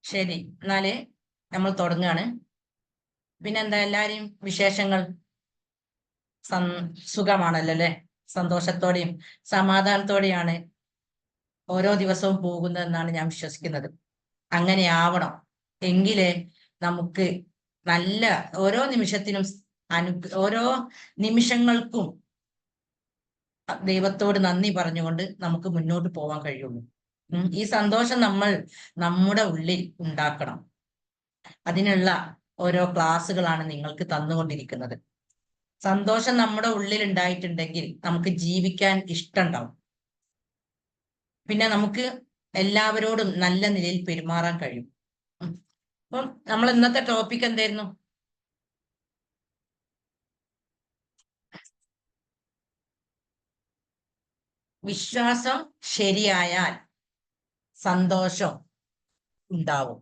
ശരി, എന്നാല് നമ്മൾ തുടങ്ങുകയാണ്. പിന്നെന്താ എല്ലാരെയും വിശേഷങ്ങൾ? സുഖമാണല്ലോ അല്ലെ? സന്തോഷത്തോടെയും സമാധാനത്തോടെയാണ് ഓരോ ദിവസവും പോകുന്നതെന്നാണ് ഞാൻ വിശ്വസിക്കുന്നത്. അങ്ങനെ ആവണം. എങ്കിലേ നമുക്ക് നല്ല ഓരോ നിമിഷത്തിനും ഓരോ നിമിഷങ്ങൾക്കും ദൈവത്തോട് നന്ദി പറഞ്ഞുകൊണ്ട് നമുക്ക് മുന്നോട്ട് പോകാൻ കഴിയുള്ളൂ. ഈ സന്തോഷം നമ്മൾ നമ്മുടെ ഉള്ളിൽ ഉണ്ടാക്കണം. അതിനുള്ള ഓരോ ക്ലാസ്സുകളാണ് നിങ്ങൾക്ക് തന്നുകൊണ്ടിരിക്കുന്നത്. സന്തോഷം നമ്മുടെ ഉള്ളിൽ ഉണ്ടായിട്ടുണ്ടെങ്കിൽ നമുക്ക് ജീവിക്കാൻ ഇഷ്ടമുണ്ടാവും. പിന്നെ നമുക്ക് എല്ലാവരോടും നല്ല നിലയിൽ പെരുമാറാൻ കഴിയും. അപ്പം നമ്മൾ ഇന്നത്തെ ടോപ്പിക് എന്തായിരുന്നു? വിശ്വാസം ശരിയായാൽ സന്തോഷം ഉണ്ടാവും.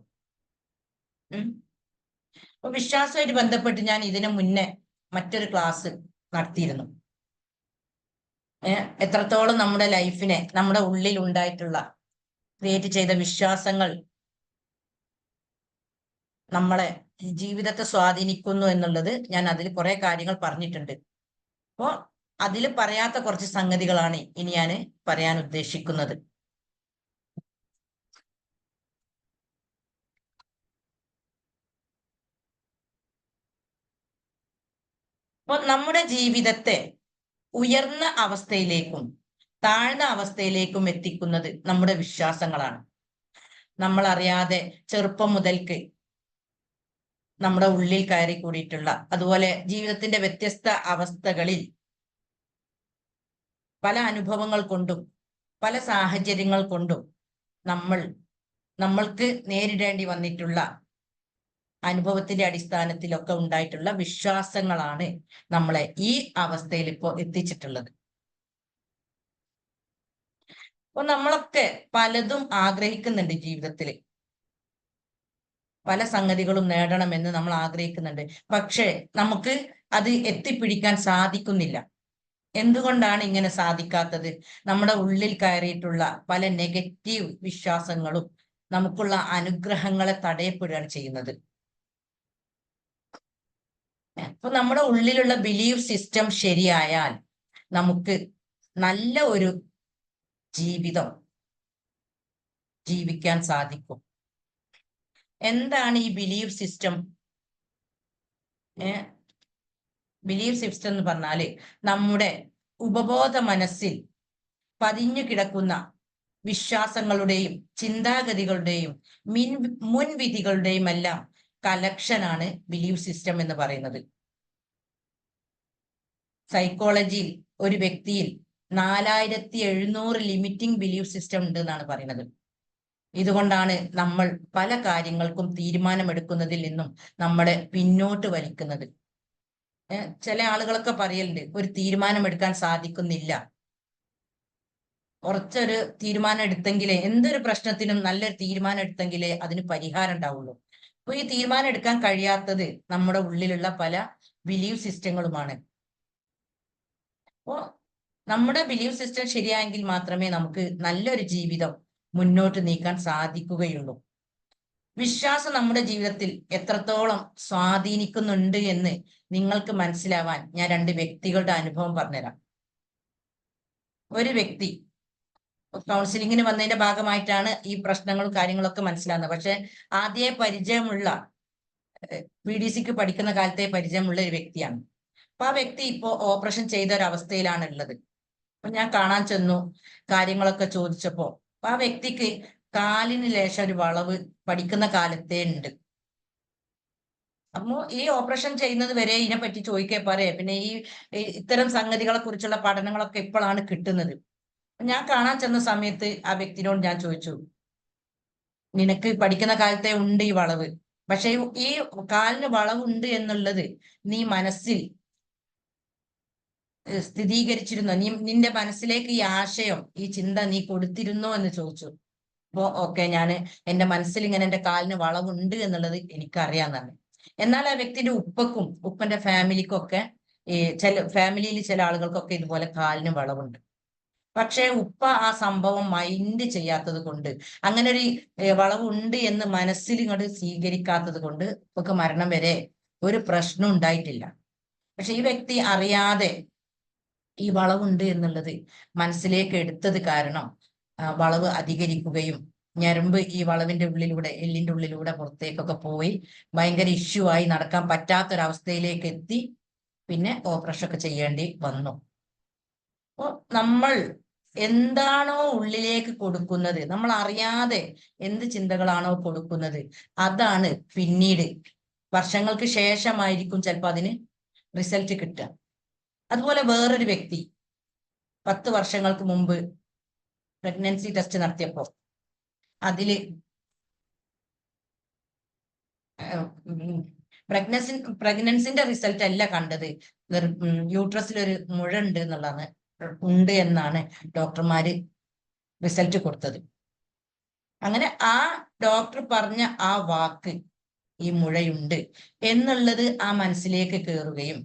അപ്പൊ വിശ്വാസമായിട്ട് ബന്ധപ്പെട്ട് ഞാൻ ഇതിനു മുന്നേ മറ്റൊരു ക്ലാസ് നടത്തിയിരുന്നു. എത്രത്തോളം നമ്മുടെ ലൈഫിനെ നമ്മുടെ ഉള്ളിൽ ഉണ്ടായിട്ടുള്ള ക്രിയേറ്റ് ചെയ്ത വിശ്വാസങ്ങൾ നമ്മളെ ജീവിതത്തെ സ്വാധീനിക്കുന്നു എന്നുള്ളത് ഞാൻ അതിൽ കുറെ കാര്യങ്ങൾ പറഞ്ഞിട്ടുണ്ട്. അപ്പോ അതിൽ പറയാത്ത കുറച്ച് സംഗതികളാണ് ഇനി ഞാൻ പറയാൻ ഉദ്ദേശിക്കുന്നത്. അപ്പൊ നമ്മുടെ ജീവിതത്തെ ഉയർന്ന അവസ്ഥയിലേക്കും താഴ്ന്ന അവസ്ഥയിലേക്കും എത്തിക്കുന്നത് നമ്മുടെ വിശ്വാസങ്ങളാണ്. നമ്മൾ അറിയാതെ ചെറുപ്പം മുതൽക്ക് നമ്മുടെ ഉള്ളിൽ കയറി കൂടിയിട്ടുള്ള, അതുപോലെ ജീവിതത്തിന്റെ വ്യത്യസ്ത അവസ്ഥകളിൽ പല അനുഭവങ്ങൾ കൊണ്ടും പല സാഹചര്യങ്ങൾ കൊണ്ടും നമ്മൾക്ക് നേരിടേണ്ടി വന്നിട്ടുള്ള അനുഭവത്തിന്റെ അടിസ്ഥാനത്തിലൊക്കെ ഉണ്ടായിട്ടുള്ള വിശ്വാസങ്ങളാണ് നമ്മളെ ഈ അവസ്ഥയിൽ ഇപ്പോൾ എത്തിച്ചിട്ടുള്ളത്. അപ്പൊ നമ്മളൊക്കെ പലതും ആഗ്രഹിക്കുന്നുണ്ട് ജീവിതത്തിൽ. പല സംഗതികളും നേടണമെന്ന് നമ്മൾ ആഗ്രഹിക്കുന്നുണ്ട്. പക്ഷെ നമുക്ക് അത് എത്തിപ്പിടിക്കാൻ സാധിക്കുന്നില്ല. എന്തുകൊണ്ടാണ് ഇങ്ങനെ സാധിക്കാത്തത്? നമ്മുടെ ഉള്ളിൽ കയറിയിട്ടുള്ള പല നെഗറ്റീവ് വിശ്വാസങ്ങളും നമുക്കുള്ള അനുഗ്രഹങ്ങളെ തടയപ്പെടുകയാണ് ചെയ്യുന്നത്. അപ്പൊ നമ്മുടെ ഉള്ളിലുള്ള ബിലീഫ് സിസ്റ്റം ശരിയായാൽ നമുക്ക് നല്ല ഒരു ജീവിതം ജീവിക്കാൻ സാധിക്കും. എന്താണ് ഈ ബിലീഫ് സിസ്റ്റം? ബിലീഫ് സിസ്റ്റം എന്ന് പറഞ്ഞാല് നമ്മുടെ ഉപബോധ മനസ്സിൽ പതിഞ്ഞു കിടക്കുന്ന വിശ്വാസങ്ങളുടെയും ചിന്താഗതികളുടെയും മുൻവിധികളുടെയും എല്ലാം കലക്ഷനാണ് ബിലീഫ് സിസ്റ്റം എന്ന് പറയുന്നത്. സൈക്കോളജിയിൽ ഒരു വ്യക്തിയിൽ 4700 ലിമിറ്റിംഗ് ബിലീഫ് സിസ്റ്റം ഉണ്ട് എന്നാണ് പറയുന്നത്. ഇതുകൊണ്ടാണ് നമ്മൾ പല കാര്യങ്ങൾക്കും തീരുമാനമെടുക്കുന്നതിൽ നിന്നും നമ്മളെ പിന്നോട്ട് വലിക്കുന്നത്. ചില ആളുകളൊക്കെ പറയലുണ്ട്, ഒരു തീരുമാനമെടുക്കാൻ സാധിക്കുന്നില്ല. കുറച്ചൊരു തീരുമാനം എടുത്തെങ്കിലേ, എന്തൊരു പ്രശ്നത്തിനും നല്ലൊരു തീരുമാനം എടുത്തെങ്കിലേ അതിന് പരിഹാരം ഉണ്ടാവുള്ളൂ. അപ്പൊ ഈ തീരുമാനം എടുക്കാൻ കഴിയാത്തത് നമ്മുടെ ഉള്ളിലുള്ള പല ബിലീഫ് സിസ്റ്റങ്ങളുമാണ്. അപ്പോ നമ്മുടെ ബിലീഫ് സിസ്റ്റം ശരിയായെങ്കിൽ മാത്രമേ നമുക്ക് നല്ലൊരു ജീവിതം മുന്നോട്ട് നീക്കാൻ സാധിക്കുകയുള്ളൂ. വിശ്വാസം നമ്മുടെ ജീവിതത്തിൽ എത്രത്തോളം സ്വാധീനിക്കുന്നുണ്ട് എന്ന് നിങ്ങൾക്ക് മനസ്സിലാവാൻ ഞാൻ 2 വ്യക്തികളുടെ അനുഭവം പറഞ്ഞുതരാം. ഒരു വ്യക്തി കൗൺസിലിങ്ങിന് വന്നതിന്റെ ഭാഗമായിട്ടാണ് ഈ പ്രശ്നങ്ങളും കാര്യങ്ങളൊക്കെ മനസ്സിലാകുന്നത്. പക്ഷെ ആദ്യ പരിചയമുള്ള PDCക്ക് പഠിക്കുന്ന കാലത്തെ പരിചയമുള്ള ഒരു വ്യക്തിയാണ്. അപ്പൊ ആ വ്യക്തി ഇപ്പോ ഓപ്പറേഷൻ ചെയ്ത ഒരവസ്ഥയിലാണ് ഉള്ളത്. അപ്പൊ ഞാൻ കാണാൻ ചെന്നു, കാര്യങ്ങളൊക്കെ ചോദിച്ചപ്പോ ആ വ്യക്തിക്ക് കാലിന് ലേശം ഒരു വളവ് പഠിക്കുന്ന കാലത്തേ ഉണ്ട്. അപ്പോ ഈ ഓപ്പറേഷൻ ചെയ്യുന്നത് വരെ ഇതിനെപ്പറ്റി ചോദിക്കേ പറയേ, പിന്നെ ഈ ഇത്തരം സംഗതികളെ കുറിച്ചുള്ള പഠനങ്ങളൊക്കെ ഇപ്പോഴാണ് കിട്ടുന്നത്. ഞാൻ കാണാൻ ചെന്ന സമയത്ത് ആ വ്യക്തിനോട് ഞാൻ ചോദിച്ചു, നിനക്ക് പഠിക്കുന്ന കാലത്തെ ഉണ്ട് ഈ വളവ്, പക്ഷെ ഈ കാലിന് വളവുണ്ട് എന്നുള്ളത് നീ മനസ്സിൽ സ്ഥിരീകരിച്ചിരുന്നോ? നിന്റെ മനസ്സിലേക്ക് ഈ ആശയം, ഈ ചിന്ത നീ കൊടുത്തിരുന്നോ എന്ന് ചോദിച്ചു. അപ്പോ ഓക്കെ, ഞാൻ എന്റെ മനസ്സിൽ ഇങ്ങനെ എന്റെ കാലിന് വളവുണ്ട് എന്നുള്ളത് എനിക്കറിയാന്നാണ്. എന്നാൽ ആ വ്യക്തിന്റെ ഉപ്പന്റെ ഫാമിലിക്കൊക്കെ ചില ഫാമിലിയിൽ ചില ആളുകൾക്കൊക്കെ ഇതുപോലെ കാലിന് വളവുണ്ട്. പക്ഷെ ഉപ്പ ആ സംഭവം മൈൻഡ് ചെയ്യാത്തത് കൊണ്ട്, അങ്ങനെ ഒരു വളവുണ്ട് എന്ന് മനസ്സിൽ ഇങ്ങോട്ട് സ്വീകരിക്കാത്തത് കൊണ്ട് ഉപ്പക്ക് മരണം വരെ ഒരു പ്രശ്നം ഉണ്ടായിട്ടില്ല. പക്ഷെ ഈ വ്യക്തി അറിയാതെ ഈ വളവുണ്ട് എന്നുള്ളത് മനസ്സിലേക്ക് എടുത്തത് കാരണം വളവ് അധികരിക്കുകയും ഞരമ്പ് ഈ വളവിന്റെ ഉള്ളിലൂടെ, എല്ലിന്റെ ഉള്ളിലൂടെ പുറത്തേക്കൊക്കെ പോയി ഭയങ്കര ഇഷ്യൂ ആയി നടക്കാൻ പറ്റാത്തൊരവസ്ഥയിലേക്ക് എത്തി. പിന്നെ ഓപ്പറേഷൻ ഒക്കെ ചെയ്യേണ്ടി വന്നു. അപ്പൊ നമ്മൾ എന്താണോ ഉള്ളിലേക്ക് കൊടുക്കുന്നത്, നമ്മൾ അറിയാതെ എന്ത് ചിന്തകളാണോ കൊടുക്കുന്നത്, അതാണ് പിന്നീട് വർഷങ്ങൾക്ക് ശേഷമായിരിക്കും ചിലപ്പോൾ അതിന് റിസൾട്ട് കിട്ടുക. അതുപോലെ വേറൊരു വ്യക്തി 10 വർഷങ്ങൾക്ക് മുമ്പ് പ്രഗ്നൻസി ടെസ്റ്റ് നടത്തിയപ്പോ അതില് പ്രഗ്നൻസിന്റെ റിസൾട്ട് അല്ല കണ്ടത്, യൂട്രസിൽ ഒരു മുഴ ഉണ്ട് എന്നുള്ളതാണ്, ഉണ്ട് എന്നാണ് ഡോക്ടർമാര് റിസൾട്ട് കൊടുത്തത്. അങ്ങനെ ആ ഡോക്ടർ പറഞ്ഞ ആ വാക്ക്, ഈ മുഴയുണ്ട് എന്നുള്ളത് ആ മനസ്സിലേക്ക് കയറുകയും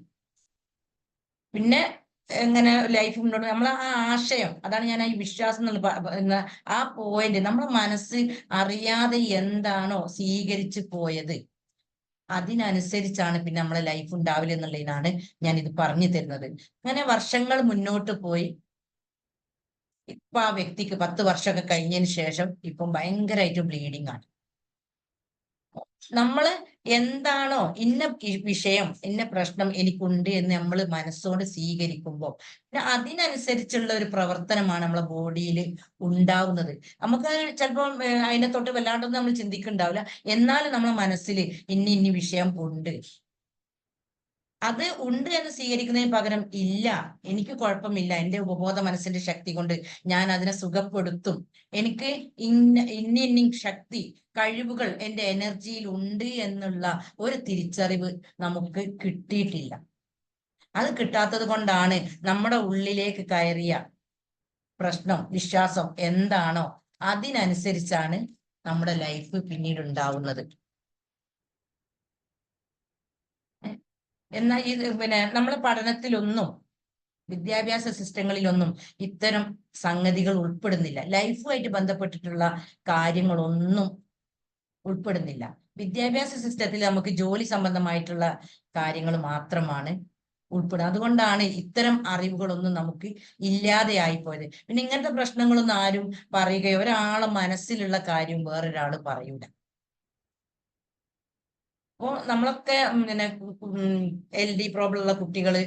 പിന്നെ എങ്ങനെ ലൈഫ് മുന്നോട്ട്, നമ്മൾ ആ ആശയം, അതാണ് ഞാൻ ഈ വിശ്വാസം എന്നുള്ള ആ പോയിന്റ്, നമ്മുടെ മനസ്സ് അറിയാതെ എന്താണോ സ്വീകരിച്ചു പോയത് അതിനനുസരിച്ചാണ് പിന്നെ നമ്മളെ ലൈഫ് ഉണ്ടാവില്ല എന്നുള്ളതിനാണ് ഞാൻ ഇത് പറഞ്ഞു തരുന്നത്. അങ്ങനെ വർഷങ്ങൾ മുന്നോട്ട് പോയി ഇപ്പൊ ആ വ്യക്തിക്ക് 10 വർഷമൊക്കെ കഴിഞ്ഞതിന് ശേഷം ഇപ്പം ഭയങ്കരമായിട്ട് ബ്ലീഡിങ് ആണ്. നമ്മള് എന്താണോ ഇന്ന വിഷയം, ഇന്ന പ്രശ്നം എനിക്കുണ്ട് എന്ന് നമ്മൾ മനസ്സോട് സ്വീകരിക്കുമ്പോൾ പിന്നെ അതിനനുസരിച്ചുള്ള ഒരു പ്രവർത്തനമാണ് നമ്മളെ ബോഡിയിൽ ഉണ്ടാവുന്നത്. നമുക്ക് ചിലപ്പോൾ അതിനെ തൊട്ട് വല്ലാണ്ടൊന്നും നമ്മൾ ചിന്തിക്കുന്നുണ്ടാവില്ല, എന്നാലും നമ്മളെ മനസ്സിൽ ഇന്ന വിഷയം ഉണ്ട്. അത് ഉണ്ട് എന്ന് സ്വീകരിക്കുന്നതിന് പകരം ഇല്ല, എനിക്ക് കുഴപ്പമില്ല, എന്റെ ഉപബോധ മനസ്സിന്റെ ശക്തി കൊണ്ട് ഞാൻ അതിനെ സുഖപ്പെടുത്തും, എനിക്ക് ഇന്ന ശക്തി, കഴിവുകൾ എന്റെ എനർജിയിൽ ഉണ്ട് എന്നുള്ള ഒരു തിരിച്ചറിവ് നമുക്ക് കിട്ടിയിട്ടില്ല. അത് കിട്ടാത്തത് കൊണ്ടാണ് നമ്മുടെ ഉള്ളിലേക്ക് കയറിയ പ്രശ്നം, വിശ്വാസം എന്താണോ അതിനനുസരിച്ചാണ് നമ്മുടെ ലൈഫ് പിന്നീട് ഉണ്ടാവുന്നത്. എന്നാൽ ഇത് നമ്മളെ പഠനത്തിലൊന്നും, വിദ്യാഭ്യാസ സിസ്റ്റങ്ങളിലൊന്നും ഇത്തരം സംഗതികൾ ഉൾപ്പെടുന്നില്ല. ലൈഫുമായിട്ട് ബന്ധപ്പെട്ടിട്ടുള്ള കാര്യങ്ങളൊന്നും ഉൾപ്പെടുന്നില്ല. വിദ്യാഭ്യാസ സിസ്റ്റത്തിൽ നമുക്ക് ജോലി സംബന്ധമായിട്ടുള്ള കാര്യങ്ങൾ മാത്രമാണ് ഉൾപ്പെടുക. അതുകൊണ്ടാണ് ഇത്തരം അറിവുകളൊന്നും നമുക്ക് ഇല്ലാതെ ആയിപ്പോയത്. പിന്നെ ഇങ്ങനത്തെ പ്രശ്നങ്ങളൊന്നും ആരും പറയുകയോ, ഒരാളെ മനസ്സിലുള്ള കാര്യം വേറൊരാൾ പറയൂല. അപ്പോ നമ്മളൊക്കെ LD പ്രോബ്ലം ഉള്ള കുട്ടികള്,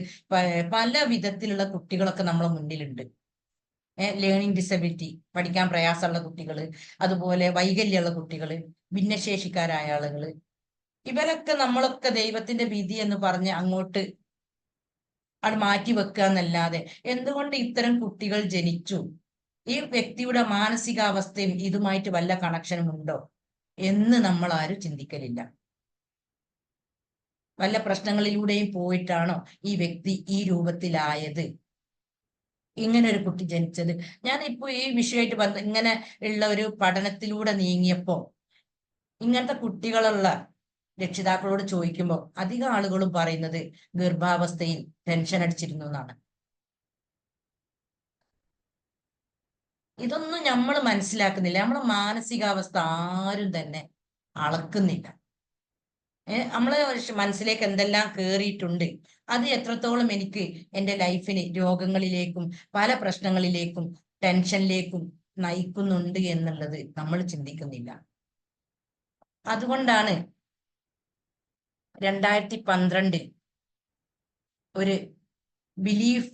പല വിധത്തിലുള്ള കുട്ടികളൊക്കെ നമ്മളെ മുന്നിലുണ്ട്. ലേണിംഗ് ഡിസബിലിറ്റി, പഠിക്കാൻ പ്രയാസമുള്ള കുട്ടികള്, അതുപോലെ വൈകല്യമുള്ള കുട്ടികള്, ഭിന്നശേഷിക്കാരായ ആളുകള്, ഇവരൊക്കെ നമ്മളൊക്കെ ദൈവത്തിന്റെ വിധി എന്ന് പറഞ്ഞ് അങ്ങോട്ട് അത് മാറ്റി വെക്കുക എന്നല്ലാതെ എന്തുകൊണ്ട് ഇത്തരം കുട്ടികൾ ജനിച്ചു, ഈ വ്യക്തിയുടെ മാനസികാവസ്ഥയും ഇതുമായിട്ട് വല്ല കണക്ഷനും ഉണ്ടോ എന്ന് നമ്മൾ ആരും ചിന്തിക്കലില്ല. വല്ല പ്രശ്നങ്ങളിലൂടെയും പോയിട്ടാണോ ഈ വ്യക്തി ഈ രൂപത്തിലായത്, ഇങ്ങനെ ഒരു കുട്ടി ജനിച്ചത്? ഞാൻ ഇപ്പൊ ഈ വിഷയമായിട്ട് ഇങ്ങനെ ഉള്ള ഒരു പഠനത്തിലൂടെ നീങ്ങിയപ്പോ ഇങ്ങനത്തെ കുട്ടികളുള്ള രക്ഷിതാക്കളോട് ചോദിക്കുമ്പോൾ അധികം ആളുകളും പറയുന്നത് ഗർഭാവസ്ഥയിൽ ടെൻഷൻ അടിച്ചിരുന്നു എന്നാണ്. ഇതൊന്നും നമ്മൾ മനസ്സിലാക്കുന്നില്ല. നമ്മളെ മാനസികാവസ്ഥ ആരും തന്നെ അളക്കുന്നില്ല. നമ്മളെ മനസ്സിലേക്ക് എന്തെല്ലാം കേറിയിട്ടുണ്ട്, അത് എത്രത്തോളം എനിക്ക് എൻ്റെ ലൈഫിന് രോഗങ്ങളിലേക്കും പല പ്രശ്നങ്ങളിലേക്കും ടെൻഷനിലേക്കും നയിക്കുന്നുണ്ട് എന്നുള്ളത് നമ്മൾ ചിന്തിക്കുന്നില്ല. അതുകൊണ്ടാണ് 2012 ഒരു ബിലീഫ്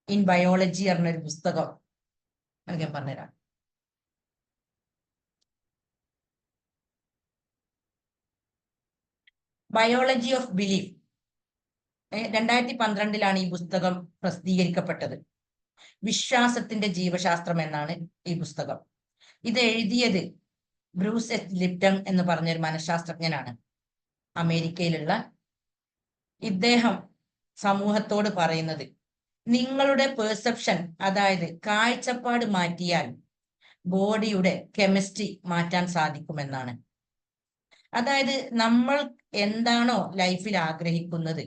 ഇൻ ബയോളജി പറഞ്ഞൊരു പുസ്തകം ഞാൻ പറഞ്ഞുതരാം. ബയോളജി ഓഫ് ബിലീഫ് 2012 ഈ പുസ്തകം പ്രസിദ്ധീകരിക്കപ്പെട്ടത്. വിശ്വാസത്തിന്റെ ജീവശാസ്ത്രം എന്നാണ് ഈ പുസ്തകം. ഇത് എഴുതിയത് ബ്രൂസ് എച്ച് ലിപ്റ്റൺ എന്ന് പറഞ്ഞൊരു മനഃശാസ്ത്രജ്ഞനാണ്, അമേരിക്കയിലുള്ള. ഇദ്ദേഹം സമൂഹത്തോട് പറയുന്നത്, നിങ്ങളുടെ പെർസെപ്ഷൻ, അതായത് കാഴ്ചപ്പാട് മാറ്റിയാൽ ബോഡിയുടെ കെമിസ്ട്രി മാറ്റാൻ സാധിക്കുമെന്നാണ്. അതായത് നമ്മൾ എന്താണോ ലൈഫിൽ ആഗ്രഹിക്കുന്നത്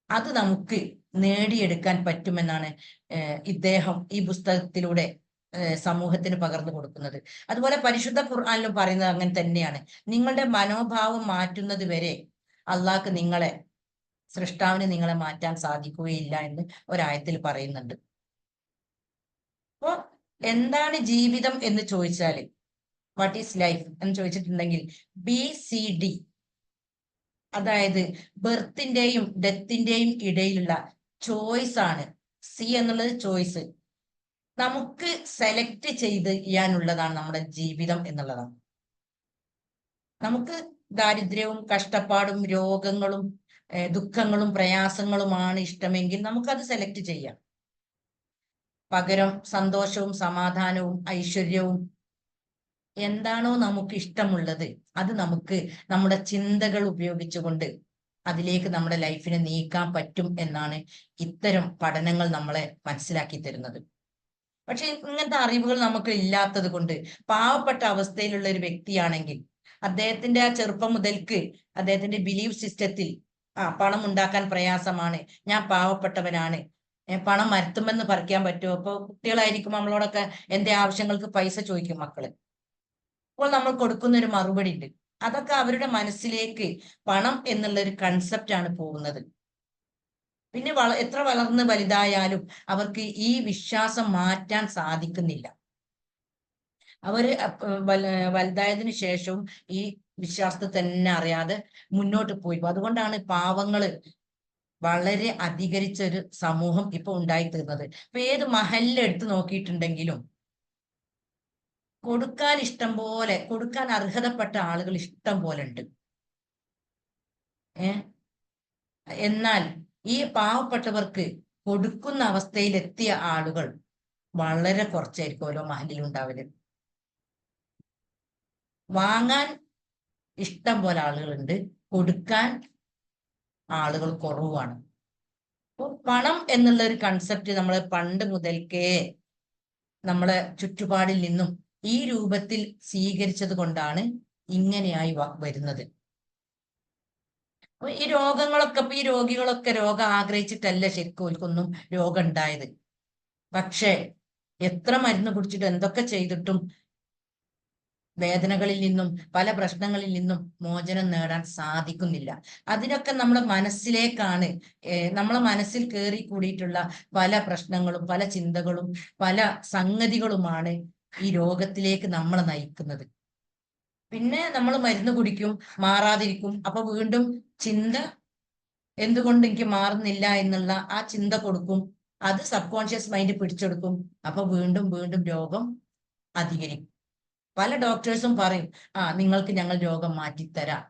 അത് നമുക്ക് നേടിയെടുക്കാൻ പറ്റുമെന്നാണ് ഇദ്ദേഹം ഈ പുസ്തകത്തിലൂടെ സമൂഹത്തിന് പകർന്നു കൊടുക്കുന്നത്. അതുപോലെ പരിശുദ്ധ ഖുർആനിലും പറയുന്നത് അങ്ങനെ തന്നെയാണ്. നിങ്ങളുടെ മനോഭാവം മാറ്റുന്നത് വരെ അള്ളാഹ്ക്ക് നിങ്ങളെ, സൃഷ്ടാവിന് നിങ്ങളെ മാറ്റാൻ സാധിക്കുകയില്ല എന്ന് ഒരായത്തിൽ പറയുന്നുണ്ട്. അപ്പോ എന്താണ് ജീവിതം എന്ന് ചോദിച്ചാല്, വാട്ട് ഈസ് ലൈഫ് എന്ന് ചോദിച്ചിട്ടുണ്ടെങ്കിൽ BCD, അതായത് ബർത്തിന്റെയും ഡെത്തിന്റെയും ഇടയിലുള്ള ചോയ്സ് ആണ്. സി എന്നുള്ളത് ചോയ്സ്. നമുക്ക് സെലക്ട് ചെയ്ത് ചെയ്യാനുള്ളതാണ് നമ്മുടെ ജീവിതം എന്നുള്ളതാണ്. നമുക്ക് ദാരിദ്ര്യവും കഷ്ടപ്പാടും രോഗങ്ങളും ദുഃഖങ്ങളും പ്രയാസങ്ങളുമാണ് ഇഷ്ടമെങ്കിൽ നമുക്കത് സെലക്ട് ചെയ്യാം. പകരം സന്തോഷവും സമാധാനവും ഐശ്വര്യവും എന്താണോ നമുക്ക് ഇഷ്ടമുള്ളത് അത് നമുക്ക് നമ്മുടെ ചിന്തകൾ ഉപയോഗിച്ചുകൊണ്ട് അതിലേക്ക് നമ്മുടെ ലൈഫിനെ നീക്കാൻ പറ്റും എന്നാണ് ഇത്തരം പഠനങ്ങൾ നമ്മളെ മനസ്സിലാക്കി തരുന്നത്. പക്ഷെ ഇങ്ങനത്തെ അറിവുകൾ നമുക്ക് ഇല്ലാത്തത് കൊണ്ട് പാവപ്പെട്ട അവസ്ഥയിലുള്ള ഒരു വ്യക്തിയാണെങ്കിൽ അദ്ദേഹത്തിന്റെ ആ ചെറുപ്പം മുതൽക്ക് അദ്ദേഹത്തിന്റെ ബിലീഫ് സിസ്റ്റത്തിൽ പണം ഉണ്ടാക്കാൻ പ്രയാസമാണ്, ഞാൻ പാവപ്പെട്ടവനാണ്, പണം മരത്തുമെന്ന് പറിക്കാൻ പറ്റുമോ? അപ്പൊ കുട്ടികളായിരിക്കും നമ്മളോടൊക്കെ എന്റെ ആവശ്യങ്ങൾക്ക് പൈസ ചോദിക്കും മക്കള്. അപ്പോൾ നമ്മൾ കൊടുക്കുന്ന ഒരു മറുപടി ഉണ്ട്. അതൊക്കെ അവരുടെ മനസ്സിലേക്ക് പണം എന്നുള്ള ഒരു കൺസെപ്റ്റ് ആണ് പോകുന്നത്. പിന്നെ എത്ര വളർന്ന് വലുതായാലും അവർക്ക് ഈ വിശ്വാസം മാറ്റാൻ സാധിക്കുന്നില്ല. അവര് വലുതായതിനു ശേഷവും ഈ വിശ്വാസത്തെ തന്നെ അറിയാതെ മുന്നോട്ട് പോയി. അതുകൊണ്ടാണ് പാവങ്ങള് വളരെ അധികരിച്ച ഒരു സമൂഹം ഇപ്പൊ ഉണ്ടായിത്തീർന്നത്. ഇപ്പൊ ഏത് മഹലിൽ എടുത്തു നോക്കിയിട്ടുണ്ടെങ്കിലും കൊടുക്കാൻ ഇഷ്ടം പോലെ, കൊടുക്കാൻ അർഹതപ്പെട്ട ആളുകൾ ഇഷ്ടം പോലെ ഉണ്ട്. എന്നാൽ ഈ പാവപ്പെട്ടവർക്ക് കൊടുക്കുന്ന അവസ്ഥയിലെത്തിയ ആളുകൾ വളരെ കുറച്ചായിരിക്കും ഓരോ മഹലിൽ ഉണ്ടാവല്. വാങ്ങാൻ ഇഷ്ടം പോലെ ആളുകളുണ്ട്, കൊടുക്കാൻ ആളുകൾ കുറവാണ്. അപ്പോൾ പണം എന്നുള്ള ഒരു കൺസെപ്റ്റ് നമ്മൾ പണ്ട് മുതൽക്കേ നമ്മളെ ചുറ്റുപാടിൽ നിന്നും ഈ രൂപത്തിൽ സ്വീകരിച്ചത് കൊണ്ടാണ് ഇങ്ങനെയായി വരുന്നത്. ഈ രോഗങ്ങളൊക്കെ, ഈ രോഗികളൊക്കെ രോഗം ആഗ്രഹിച്ചിട്ടല്ല ശരിക്കും ഓൽക്കൊന്നും രോഗം ഉണ്ടായത്. പക്ഷെ എത്ര മരുന്ന് കുടിച്ചിട്ട് എന്തൊക്കെ ചെയ്തിട്ടും വേദനകളിൽ നിന്നും പല പ്രശ്നങ്ങളിൽ നിന്നും മോചനം നേടാൻ സാധിക്കുന്നില്ല. അതിനൊക്കെ നമ്മുടെ മനസ്സിലേക്കാണ്, നമ്മളെ മനസ്സിൽ കയറി കൂടിയിട്ടുള്ള പല പ്രശ്നങ്ങളും പല ചിന്തകളും പല സംഗതികളുമാണ് ഈ രോഗത്തിലേക്ക് നമ്മളെ നയിക്കുന്നത്. പിന്നെ നമ്മൾ മരുന്ന് കുടിക്കും, മാറാതിരിക്കും. അപ്പൊ വീണ്ടും ചിന്ത, എന്തുകൊണ്ട് എനിക്ക് മാറുന്നില്ല എന്നുള്ള ആ ചിന്ത കൊടുക്കും. അത് സബ് കോൺഷ്യസ് മൈൻഡ് പിടിച്ചെടുക്കും. അപ്പൊ വീണ്ടും വീണ്ടും രോഗം അധികരിക്കും. പല ഡോക്ടേഴ്സും പറയും, നിങ്ങൾക്ക് ഞങ്ങൾ രോഗം മാറ്റിത്തരാം,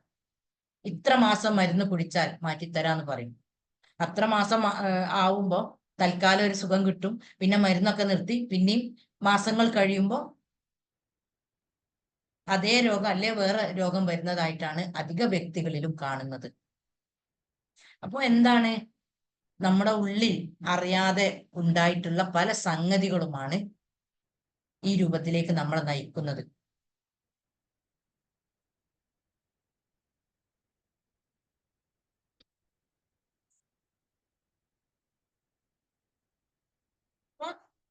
ഇത്ര മാസം മരുന്ന് കുടിച്ചാൽ മാറ്റിത്തരാന്ന് പറയും. അത്ര മാസം ആവുമ്പോ തൽക്കാലം ഒരു സുഖം കിട്ടും. പിന്നെ മരുന്നൊക്കെ നിർത്തി പിന്നെയും മാസങ്ങൾ കഴിയുമ്പോൾ അതേ രോഗം അല്ലെ വേറെ രോഗം വരുന്നതായിട്ടാണ് അധിക വ്യക്തികളിലും കാണുന്നത്. അപ്പോൾ എന്താണ്, നമ്മുടെ ഉള്ളിൽ അറിയാതെ ഉണ്ടായിട്ടുള്ള പല സംഗതികളുമാണ് ഈ രൂപത്തിലേക്ക് നമ്മളെ നയിക്കുന്നത്.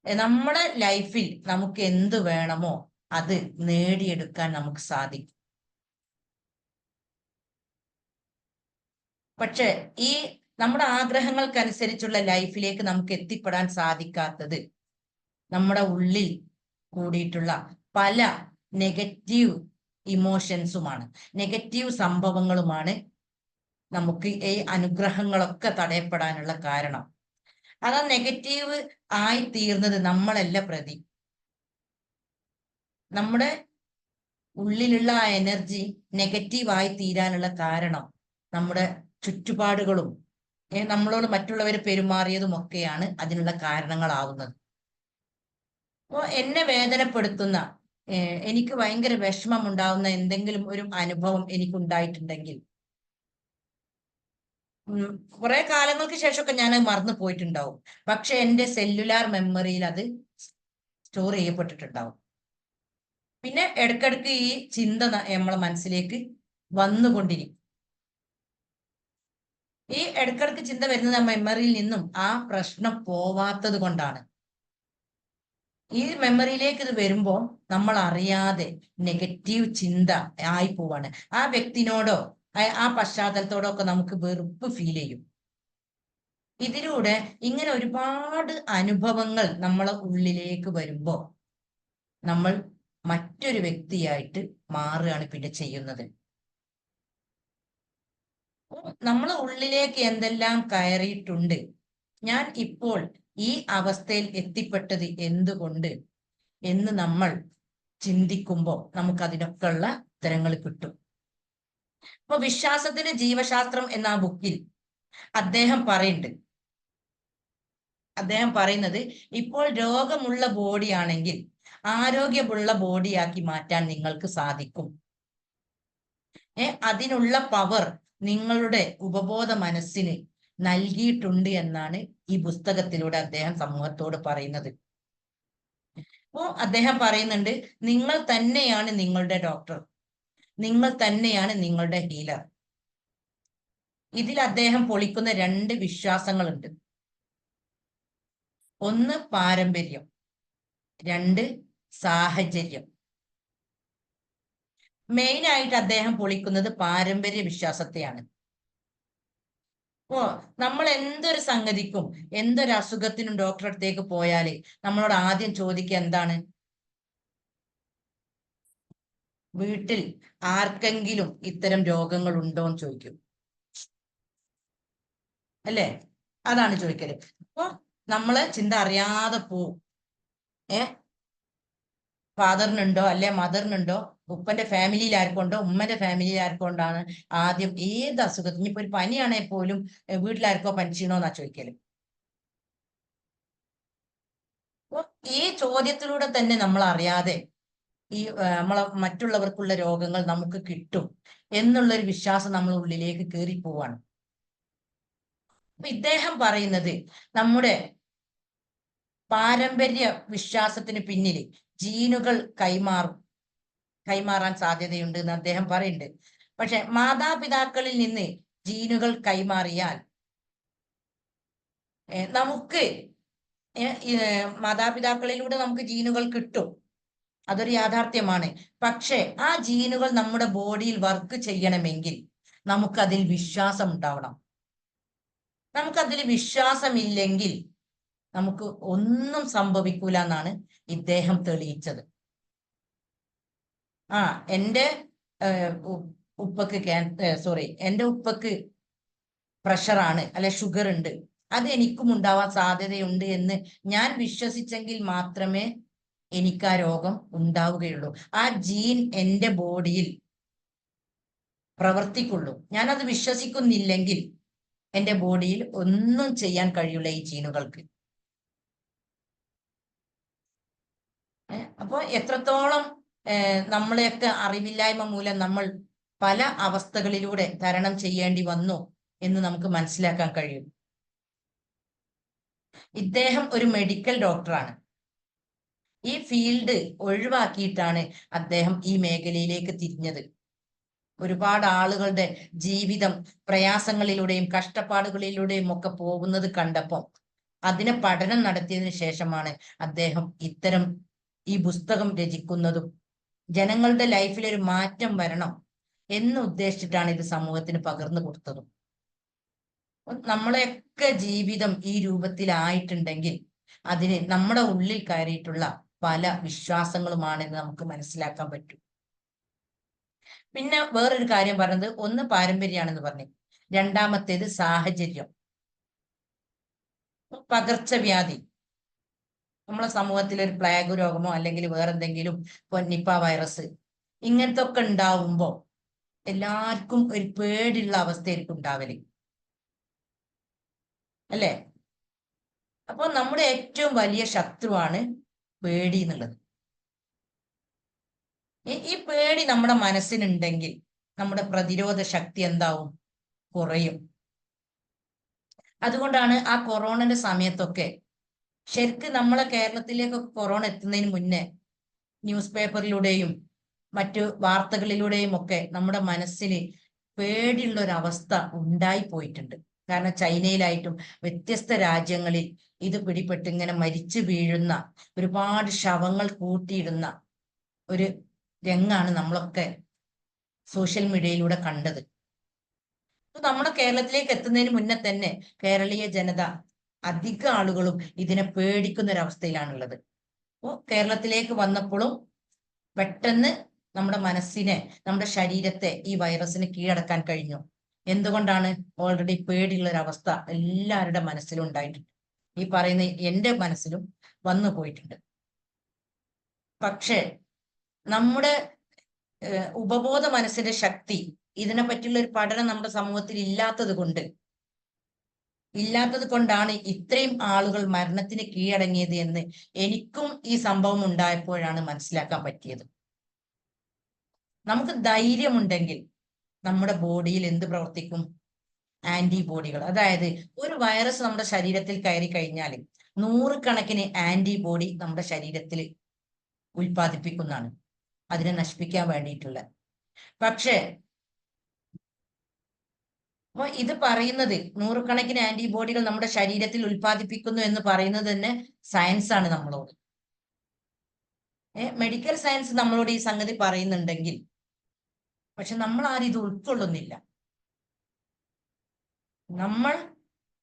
നമ്മുടെ ലൈഫിൽ നമുക്ക് എന്ത് വേണമോ അത് നേടിയെടുക്കാൻ നമുക്ക് സാധിക്കും. പക്ഷെ ഈ നമ്മുടെ ആഗ്രഹങ്ങൾക്കനുസരിച്ചുള്ള ലൈഫിലേക്ക് നമുക്ക് എത്തിപ്പെടാൻ സാധിക്കാത്തത് നമ്മുടെ ഉള്ളിൽ കൂടിയിട്ടുള്ള പല നെഗറ്റീവ് ഇമോഷൻസുമാണ്, നെഗറ്റീവ് സംഭവങ്ങളുമാണ് നമുക്ക് ഈ അനുഗ്രഹങ്ങളൊക്കെ തടയപ്പെടാനുള്ള കാരണം. അതാ നെഗറ്റീവ് ആയി തീർന്നത് നമ്മളല്ല പ്രതി. നമ്മുടെ ഉള്ളിലുള്ള ആ എനർജി നെഗറ്റീവായി തീരാനുള്ള കാരണം നമ്മുടെ ചുറ്റുപാടുകളും നമ്മളോട് മറ്റുള്ളവർ പെരുമാറിയതും ഒക്കെയാണ് അതിനുള്ള കാരണങ്ങളാവുന്നത്. അപ്പോൾ എന്നെ വേദനപ്പെടുത്തുന്ന, എനിക്ക് ഭയങ്കര വിഷമം ഉണ്ടാവുന്ന എന്തെങ്കിലും ഒരു അനുഭവം എനിക്കുണ്ടായിട്ടുണ്ടെങ്കിൽ കുറെ കാലങ്ങൾക്ക് ശേഷമൊക്കെ ഞാൻ മറന്നു പോയിട്ടുണ്ടാവും. പക്ഷെ എൻ്റെ സെല്ലുലാർ മെമ്മറിയിൽ അത് സ്റ്റോർ ചെയ്യപ്പെട്ടിട്ടുണ്ടാവും. പിന്നെ ഇടയ്ക്കിടയ്ക്ക് ഈ ചിന്ത നമ്മളെ മനസ്സിലേക്ക് വന്നുകൊണ്ടിരിക്കും. ഈ ഇടക്കിടക്ക് ചിന്ത വരുന്നത് മെമ്മറിയിൽ നിന്നും ആ പ്രശ്നം പോവാത്തത് കൊണ്ടാണ്. ഈ മെമ്മറിയിലേക്ക് ഇത് വരുമ്പോൾ നമ്മൾ അറിയാതെ നെഗറ്റീവ് ചിന്ത ആയി പോവാണ്. ആ വ്യക്തിനോടോ ആ പശ്ചാത്തലത്തോടോ ഒക്കെ നമുക്ക് വെറുപ്പ് ഫീൽ ചെയ്യും. ഇതിലൂടെ ഇങ്ങനെ ഒരുപാട് അനുഭവങ്ങൾ നമ്മളെ ഉള്ളിലേക്ക് വരുമ്പോ നമ്മൾ മറ്റൊരു വ്യക്തിയായിട്ട് മാറുകയാണ് പിന്നെ ചെയ്യുന്നത്. നമ്മളെ ഉള്ളിലേക്ക് എന്തെല്ലാം കയറിയിട്ടുണ്ട്, ഞാൻ ഇപ്പോൾ ഈ അവസ്ഥയിൽ എത്തിപ്പെട്ടത് എന്തുകൊണ്ട് എന്ന് നമ്മൾ ചിന്തിക്കുമ്പോൾ നമുക്ക് അതിനൊക്കെ ഉള്ള ഉത്തരങ്ങൾ കിട്ടും. അപ്പൊ വിശ്വാസത്തിന് ജീവശാസ്ത്രം എന്ന ആ ബുക്കിൽ അദ്ദേഹം പറയുന്നത് ഇപ്പോൾ രോഗമുള്ള ബോഡിയാണെങ്കിൽ ആരോഗ്യമുള്ള ബോഡിയാക്കി മാറ്റാൻ നിങ്ങൾക്ക് സാധിക്കും. അതിനുള്ള പവർ നിങ്ങളുടെ ഉപബോധ മനസ്സിന് നൽകിയിട്ടുണ്ട് എന്നാണ് ഈ പുസ്തകത്തിലൂടെ അദ്ദേഹം സമൂഹത്തോട് പറയുന്നത്. അപ്പോ അദ്ദേഹം പറയുന്നുണ്ട്, നിങ്ങൾ തന്നെയാണ് നിങ്ങളുടെ ഡോക്ടർ, നിങ്ങൾ തന്നെയാണ് നിങ്ങളുടെ ഹീലർ. ഇതിൽ അദ്ദേഹം പൊളിക്കുന്ന 2 വിശ്വാസങ്ങളുണ്ട്. ഒന്ന് പാരമ്പര്യം, 2 സാഹചര്യം. മെയിൻ ആയിട്ട് അദ്ദേഹം പൊളിക്കുന്നത് പാരമ്പര്യ വിശ്വാസത്തെയാണ്. നമ്മൾ എന്തൊരു സംഗതിക്കും എന്തൊരു അസുഖത്തിനും ഡോക്ടറെ അടുത്തേക്ക് പോയാല് നമ്മളോട് ആദ്യം ചോദിക്കുക എന്താണ്? വീട്ടിൽ ആർക്കെങ്കിലും ഇത്തരം രോഗങ്ങൾ ഉണ്ടോ എന്ന് ചോദിക്കും, അല്ലേ? അതാണ് ചോദിക്കല്. അപ്പൊ നമ്മളെ ചിന്ത അറിയാതെ പോവും. ഫാദറിനുണ്ടോ അല്ലെ മദറിനുണ്ടോ, ഉപ്പന്റെ ഫാമിലിയിൽ ആർക്കുണ്ടോ, ഉമ്മന്റെ ഫാമിലിയിൽ ആർക്കൊണ്ടാണ് ആദ്യം ഏത് അസുഖത്തിന്, ഇനിയിപ്പോ ഒരു പനിയാണെങ്കിൽ പോലും വീട്ടിലാർക്കോ പനിച്ചീണോന്നാ ചോദിക്കല്. ഈ ചോദ്യത്തിലൂടെ തന്നെ നമ്മൾ അറിയാതെ ഈ നമ്മളെ മറ്റുള്ളവർക്കുള്ള രോഗങ്ങൾ നമുക്ക് കിട്ടും എന്നുള്ളൊരു വിശ്വാസം നമ്മൾ ഉള്ളിലേക്ക് കയറി പോവാണ്. അപ്പൊ ഇദ്ദേഹം പറയുന്നത് നമ്മുടെ പാരമ്പര്യ വിശ്വാസത്തിന് പിന്നിൽ ജീനുകൾ കൈമാറാൻ സാധ്യതയുണ്ട് എന്ന് അദ്ദേഹം പറയുന്നുണ്ട്. പക്ഷെ മാതാപിതാക്കളിൽ നിന്ന് ജീനുകൾ കൈമാറിയാൽ നമുക്ക് മാതാപിതാക്കളിലൂടെ നമുക്ക് ജീനുകൾ കിട്ടും, അതൊരു യാഥാർത്ഥ്യമാണ്. പക്ഷെ ആ ജീനുകൾ നമ്മുടെ ബോഡിയിൽ വർക്ക് ചെയ്യണമെങ്കിൽ നമുക്കതിൽ വിശ്വാസം ഉണ്ടാവണം. നമുക്കതിൽ വിശ്വാസമില്ലെങ്കിൽ നമുക്ക് ഒന്നും സംഭവിക്കൂല എന്നാണ് ഇദ്ദേഹം തെളിയിച്ചത്. എൻ്റെ ഉപ്പക്ക് എൻ്റെ ഉപ്പക്ക് പ്രഷറാണ് അല്ലെ ഷുഗർ ഉണ്ട്, അത് എനിക്കും ഉണ്ടാവാൻ സാധ്യതയുണ്ട് എന്ന് ഞാൻ വിശ്വസിച്ചെങ്കിൽ മാത്രമേ എനിക്ക് ആ രോഗം ഉണ്ടാവുകയുള്ളൂ. ആ ജീൻ എൻ്റെ ബോഡിയിൽ പ്രവർത്തിക്കുള്ളൂ. ഞാനത് വിശ്വസിക്കുന്നില്ലെങ്കിൽ എൻ്റെ ബോഡിയിൽ ഒന്നും ചെയ്യാൻ കഴിയില്ല ഈ ജീനുകൾക്ക്. അപ്പോൾ എത്രത്തോളം നമ്മളെയൊക്കെ അറിവില്ലായ്മ മൂലം നമ്മൾ പല അവസ്ഥകളിലൂടെ തരണം ചെയ്യേണ്ടി വന്നു എന്ന് നമുക്ക് മനസ്സിലാക്കാൻ കഴിയും. ഇദ്ദേഹം ഒരു മെഡിക്കൽ ഡോക്ടറാണ്. ഈ ഫീൽഡ് ഒഴിവാക്കിയിട്ടാണ് അദ്ദേഹം ഈ മേഖലയിലേക്ക് തിരിഞ്ഞത്. ഒരുപാട് ആളുകളുടെ ജീവിതം പ്രയാസങ്ങളിലൂടെയും കഷ്ടപ്പാടുകളിലൂടെയും ഒക്കെ പോകുന്നത് കണ്ടപ്പോൾ അതിനെ പഠനം നടത്തിയതിനു ശേഷമാണ് അദ്ദേഹം ഇത്തരം ഈ പുസ്തകം രചിക്കുന്നതും ജനങ്ങളുടെ ലൈഫിൽ ഒരു മാറ്റം വരണം എന്ന് ഉദ്ദേശിച്ചിട്ടാണ് ഇത് സമൂഹത്തിന് പകർന്നു കൊടുത്തതും. നമ്മളെയൊക്കെ ജീവിതം ഈ രൂപത്തിലായിട്ടുണ്ടെങ്കിൽ അതിന് നമ്മുടെ ഉള്ളിൽ കയറിയിട്ടുള്ള പല വിശ്വാസങ്ങളുമാണെന്ന് നമുക്ക് മനസ്സിലാക്കാൻ പറ്റും. പിന്നെ വേറൊരു കാര്യം പറഞ്ഞത്, ഒന്ന് പാരമ്പര്യമാണെന്ന് പറഞ്ഞു, രണ്ടാമത്തേത് സാഹചര്യം. പകർച്ചവ്യാധി, നമ്മളെ സമൂഹത്തിൽ ഒരു പ്ലേഗ് രോഗമോ അല്ലെങ്കിൽ വേറെന്തെങ്കിലും നിപ്പ വൈറസ് ഇങ്ങനത്തെ ഒക്കെ ഉണ്ടാവുമ്പോ എല്ലാവർക്കും ഒരു പേടിയുള്ള അവസ്ഥയായിരിക്കും ഉണ്ടാവല്, അല്ലേ? അപ്പൊ നമ്മുടെ ഏറ്റവും വലിയ ശത്രുവാണ് പേടി എന്നുള്ളത്. ഈ പേടി നമ്മുടെ മനസ്സിനുണ്ടെങ്കിൽ നമ്മുടെ പ്രതിരോധ ശക്തി എന്താവും? കുറയും. അതുകൊണ്ടാണ് ആ കൊറോണയുടെ സമയത്തൊക്കെ ശരിക്കും നമ്മളെ കേരളത്തിലേക്കൊക്കെ കൊറോണ എത്തുന്നതിന് മുന്നേ ന്യൂസ് പേപ്പറിലൂടെയും മറ്റു വാർത്തകളിലൂടെയും ഒക്കെ നമ്മുടെ മനസ്സിന് പേടിയുള്ള ഒരു അവസ്ഥ ഉണ്ടായി പോയിട്ടുണ്ട്. കാരണം ചൈനയിലായിട്ടും വ്യത്യസ്ത രാജ്യങ്ങളിൽ ഇത് പിടിപെട്ട് ഇങ്ങനെ മരിച്ചു വീഴുന്ന ഒരുപാട് ശവങ്ങൾ കൂട്ടിയിടുന്ന ഒരു രംഗാണ് നമ്മളൊക്കെ സോഷ്യൽ മീഡിയയിലൂടെ കണ്ടത്. നമ്മുടെ കേരളത്തിലേക്ക് എത്തുന്നതിന് മുന്നേ തന്നെ കേരളീയ ജനത അധിക ആളുകളും ഇതിനെ പേടിക്കുന്ന ഒരവസ്ഥയിലാണുള്ളത്. അപ്പോൾ കേരളത്തിലേക്ക് വന്നപ്പോഴും പെട്ടെന്ന് നമ്മുടെ മനസ്സിനെ, നമ്മുടെ ശരീരത്തെ ഈ വൈറസിന് കീഴടക്കാൻ കഴിഞ്ഞു. എന്തുകൊണ്ടാണ്? ഓൾറെഡി പേടിയുള്ള ഒരു അവസ്ഥ എല്ലാവരുടെ മനസ്സിലും ഉണ്ടായിട്ടുണ്ട്. ഈ പറയുന്ന എൻ്റെ മനസ്സിലും വന്നു പോയിട്ടുണ്ട്. പക്ഷേ നമ്മുടെ ഉപബോധ മനസ്സിന്റെ ശക്തി, ഇതിനെ പറ്റിയുള്ള ഒരു പഠനം നമ്മുടെ സമൂഹത്തിൽ ഇല്ലാത്തത് കൊണ്ടാണ് ഇത്രയും ആളുകൾ മരണത്തിന് കീഴടങ്ങിയത് എന്ന് എനിക്കും ഈ സംഭവം ഉണ്ടായപ്പോഴാണ് മനസ്സിലാക്കാൻ പറ്റിയത്. നമുക്ക് ധൈര്യമുണ്ടെങ്കിൽ നമ്മുടെ ബോഡിയിൽ എന്ത് പ്രവർത്തിക്കും? ആന്റിബോഡികൾ. അതായത് ഒരു വൈറസ് നമ്മുടെ ശരീരത്തിൽ കയറി കഴിഞ്ഞാൽ 100 കണക്കിന് ആന്റിബോഡി നമ്മുടെ ശരീരത്തിൽ ഉൽപ്പാദിപ്പിക്കുന്നതാണ്, അതിനെ നശിപ്പിക്കാൻ വേണ്ടിയിട്ടുള്ള. പക്ഷേ അപ്പൊ ഇത് പറയുന്നത് 100 കണക്കിന് ആന്റിബോഡികൾ നമ്മുടെ ശരീരത്തിൽ ഉൽപ്പാദിപ്പിക്കുന്നു എന്ന് പറയുന്നത് തന്നെ സയൻസ് ആണ് നമ്മളോട്. മെഡിക്കൽ സയൻസ് നമ്മളോട് ഈ സംഗതി പറയുന്നുണ്ടെങ്കിൽ, പക്ഷെ നമ്മൾ ആരും ഇത് ഉൾക്കൊള്ളുന്നില്ല. നമ്മൾ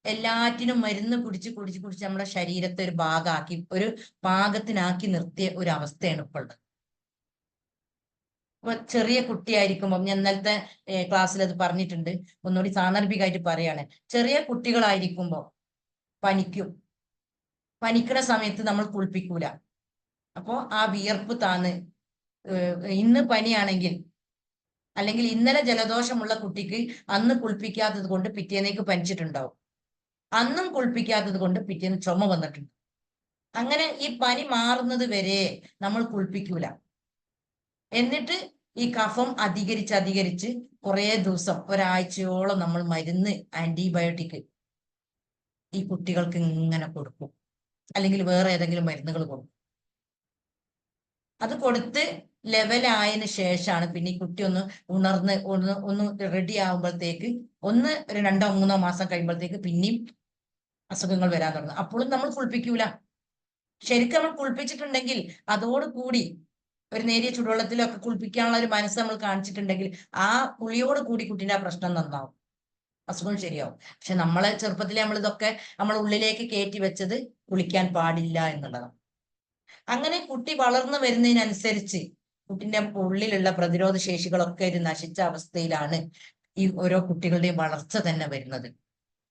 എല്ലാറ്റിനും മരുന്ന് കുടിച്ച് നമ്മുടെ ശരീരത്തെ ഒരു ഭാഗമാക്കി, ഒരു പാകത്തിനാക്കി നിർത്തിയ ഒരു അവസ്ഥയാണ് ഇപ്പോൾ ഉള്ളത്. ഇപ്പൊ ചെറിയ കുട്ടിയായിരിക്കുമ്പോൾ, ഞാൻ ഇന്നലത്തെ ക്ലാസ്സിൽ അത് പറഞ്ഞിട്ടുണ്ട്, ഒന്നുകൂടി സാന്ദർഭികമായിട്ട് പറയാണ്. ചെറിയ കുട്ടികളായിരിക്കുമ്പോൾ പനിക്കുന്ന സമയത്ത് നമ്മൾ കുളിപ്പിക്കൂല. അപ്പോ ആ വിയർപ്പ് താന്ന് ഇന്ന് പനിയാണെങ്കിൽ, അല്ലെങ്കിൽ ഇന്നലെ ജലദോഷമുള്ള കുട്ടിക്ക് അന്ന് കുളിപ്പിക്കാത്തത് കൊണ്ട് പിറ്റേന്നേക്ക് പനിച്ചിട്ടുണ്ടാവും, അന്നും കുളിപ്പിക്കാത്തത് കൊണ്ട് പിറ്റേന്ന് ചുമ വന്നിട്ടുണ്ട്. അങ്ങനെ ഈ പനി മാറുന്നത് വരെ നമ്മൾ കുളിപ്പിക്കൂല. എന്നിട്ട് ഈ കഫം അധികരിച്ച് കുറേ ദിവസം, ഒരാഴ്ചയോളം നമ്മൾ മരുന്ന്, ആന്റിബയോട്ടിക് ഈ കുട്ടികൾക്ക് ഇങ്ങനെ കൊടുക്കും, അല്ലെങ്കിൽ വേറെ ഏതെങ്കിലും മരുന്നുകൾ കൊടുക്കും. അത് കൊടുത്ത് ലെവലായതിനു ശേഷമാണ് പിന്നെ ഈ കുട്ടി ഒന്ന് ഉണർന്ന് ഒന്ന് റെഡി ആകുമ്പോഴത്തേക്ക്, ഒരു 2-3 മാസം കഴിയുമ്പോഴത്തേക്ക് പിന്നെയും അസുഖങ്ങൾ വരാൻ തുടങ്ങും. അപ്പോഴും നമ്മൾ കുളിപ്പിക്കൂല. ശരിക്കും നമ്മൾ കുളിപ്പിച്ചിട്ടുണ്ടെങ്കിൽ അതോടുകൂടി ഒരു നേരിയ ചുടുവെള്ളത്തിലൊക്കെ കുളിപ്പിക്കാനുള്ള ഒരു മനസ്സ് നമ്മൾ കാണിച്ചിട്ടുണ്ടെങ്കിൽ ആ കുളിയോട് കൂടി കുട്ടീൻ്റെ ആ പ്രശ്നം നന്നാവും, അസുഖം ശരിയാവും. പക്ഷെ നമ്മളെ ചെറുപ്പത്തിലെ ഇതൊക്കെ നമ്മൾ ഉള്ളിലേക്ക് കയറ്റി വെച്ചത് കുളിക്കാൻ പാടില്ല എന്നുള്ളതാണ്. അങ്ങനെ കുട്ടി വളർന്നു വരുന്നതിനനുസരിച്ച് കുട്ടിന്റെ ഉള്ളിലുള്ള പ്രതിരോധ ശേഷികളൊക്കെ ഒരു നശിച്ച അവസ്ഥയിലാണ് ഈ ഓരോ കുട്ടികളുടെയും വളർച്ച തന്നെ വരുന്നത്,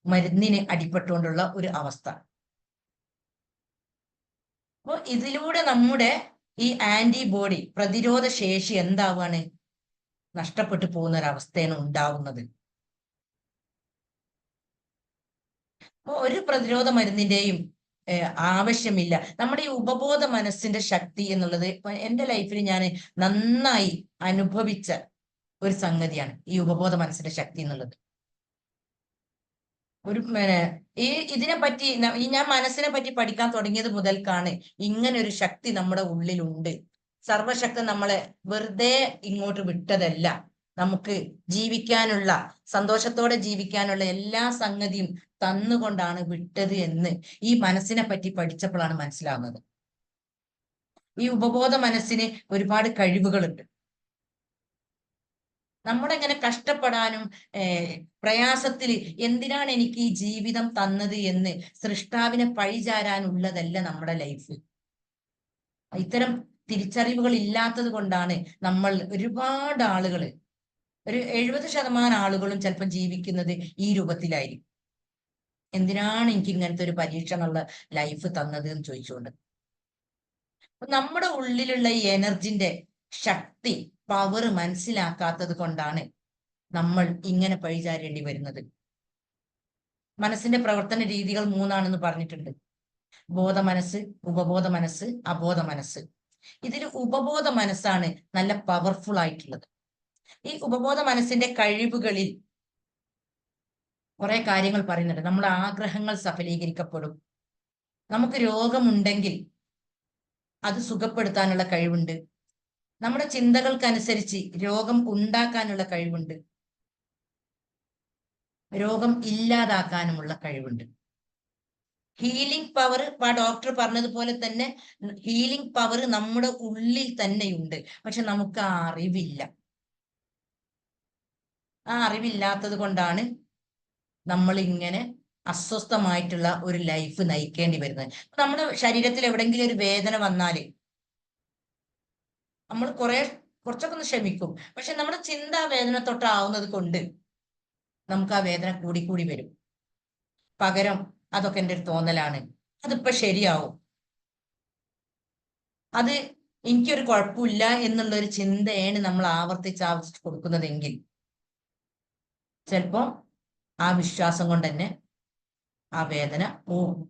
മരുന്നിന് അടിപ്പെട്ടുകൊണ്ടുള്ള ഒരു അവസ്ഥ. അപ്പോൾ ഇതിലൂടെ നമ്മുടെ ഈ ആന്റിബോഡി, പ്രതിരോധ ശേഷി എന്താവാണ്? നഷ്ടപ്പെട്ടു പോകുന്ന ഒരവസ്ഥയാണ് ഉണ്ടാവുന്നത്. അപ്പോൾ ഒരു പ്രതിരോധ മരുന്നിന്റെയും ആവശ്യമില്ല. നമ്മുടെ ഈ ഉപബോധ മനസ്സിന്റെ ശക്തി എന്നുള്ളത് എൻ്റെ ലൈഫിൽ ഞാൻ നന്നായി അനുഭവിച്ച ഒരു സംഗതിയാണ് ഈ ഉപബോധ മനസ്സിന്റെ ശക്തി എന്നുള്ളത്. ഇതിനെ പറ്റി ഞാൻ മനസ്സിനെ പറ്റി പഠിക്കാൻ തുടങ്ങിയത് മുതൽക്കാണ് ഇങ്ങനെ ഒരു ശക്തി നമ്മുടെ ഉള്ളിലുണ്ട്. സർവശക്തി നമ്മളെ വെറുതെ ഇങ്ങോട്ട് വിട്ടതല്ല, നമുക്ക് ജീവിക്കാനുള്ള, സന്തോഷത്തോടെ ജീവിക്കാനുള്ള എല്ലാ സംഗതിയും തന്നുകൊണ്ടാണ് വിട്ടത് എന്ന് ഈ മനസ്സിനെ പറ്റി പഠിച്ചപ്പോഴാണ് മനസ്സിലാവുന്നത്. ഈ ഉപബോധ മനസ്സിന് ഒരുപാട് കഴിവുകളുണ്ട്. നമ്മളിങ്ങനെ കഷ്ടപ്പെടാനും പ്രയാസത്തിൽ എന്തിനാണ് എനിക്ക് ഈ ജീവിതം തന്നത് എന്ന് സൃഷ്ടാവിനെ പഴിചാരാനുള്ളതല്ല നമ്മുടെ ലൈഫ്. ഇത്തരം തിരിച്ചറിവുകൾ ഇല്ലാത്തത് കൊണ്ടാണ് നമ്മൾ ഒരുപാട് ആളുകൾ, ഒരു 70% ആളുകളും ചിലപ്പോൾ ജീവിക്കുന്നത് ഈ രൂപത്തിലായിരിക്കും. എന്തിനാണ് എനിക്ക് ഇങ്ങനത്തെ ഒരു പരീക്ഷ എന്നുള്ള ലൈഫ് തന്നത് എന്ന് ചോദിച്ചുകൊണ്ട്. നമ്മുടെ ഉള്ളിലുള്ള ഈ എനർജിന്റെ ശക്തി, പവർ മനസ്സിലാക്കാത്തത് കൊണ്ടാണ് നമ്മൾ ഇങ്ങനെ പഴിചാരേണ്ടി വരുന്നത്. മനസ്സിന്റെ പ്രവർത്തന രീതികൾ 3 പറഞ്ഞിട്ടുണ്ട്: ബോധ മനസ്സ്, ഉപബോധ മനസ്സ്, അബോധ മനസ്സ്. ഇതിൽ ഉപബോധ മനസ്സാണ് നല്ല പവർഫുൾ ആയിട്ടുള്ളത്. ഈ ഉപബോധ മനസ്സിന്റെ കഴിവുകളിൽ കുറെ കാര്യങ്ങൾ പറയുന്നുണ്ട്. നമ്മുടെ ആഗ്രഹങ്ങൾ സഫലീകരിക്കപ്പെടും. നമുക്ക് രോഗമുണ്ടെങ്കിൽ അത് സുഖപ്പെടുത്താനുള്ള കഴിവുണ്ട്. നമ്മുടെ ചിന്തകൾക്കനുസരിച്ച് രോഗം ഉണ്ടാക്കാനുള്ള കഴിവുണ്ട്. രോഗം ഇല്ലാതാക്കാനുമുള്ള കഴിവുണ്ട്. ഹീലിംഗ് പവർ ഇപ്പൊ ഡോക്ടർ പറഞ്ഞതുപോലെ തന്നെ ഹീലിംഗ് പവർ നമ്മുടെ ഉള്ളിൽ തന്നെയുണ്ട്. പക്ഷെ നമുക്ക് ആ അറിവില്ല. ആ അറിവില്ലാത്തത് കൊണ്ടാണ് നമ്മൾ ഇങ്ങനെ അസ്വസ്ഥമായിട്ടുള്ള ഒരു ലൈഫ് നയിക്കേണ്ടി വരുന്നത്. നമ്മുടെ ശരീരത്തിൽ എവിടെയെങ്കിലും ഒരു വേദന വന്നാല് നമ്മൾ കുറച്ചൊക്കെ ഒന്ന് ക്ഷമിക്കും. പക്ഷെ നമ്മുടെ ചിന്ത ആ വേദന തൊട്ടാവുന്നത് കൊണ്ട് നമുക്ക് ആ വേദന കൂടി വരും. പകരം അതൊക്കെ എൻ്റെ ഒരു തോന്നലാണ്, അതിപ്പോ ശരിയാവും, അത് എനിക്കൊരു കുഴപ്പമില്ല എന്നുള്ള ഒരു ചിന്തയാണ് നമ്മൾ ആവർത്തിച്ച് കൊടുക്കുന്നതെങ്കിൽ ചിലപ്പോ ആ വിശ്വാസം കൊണ്ട് തന്നെ ആ വേദന പോകും.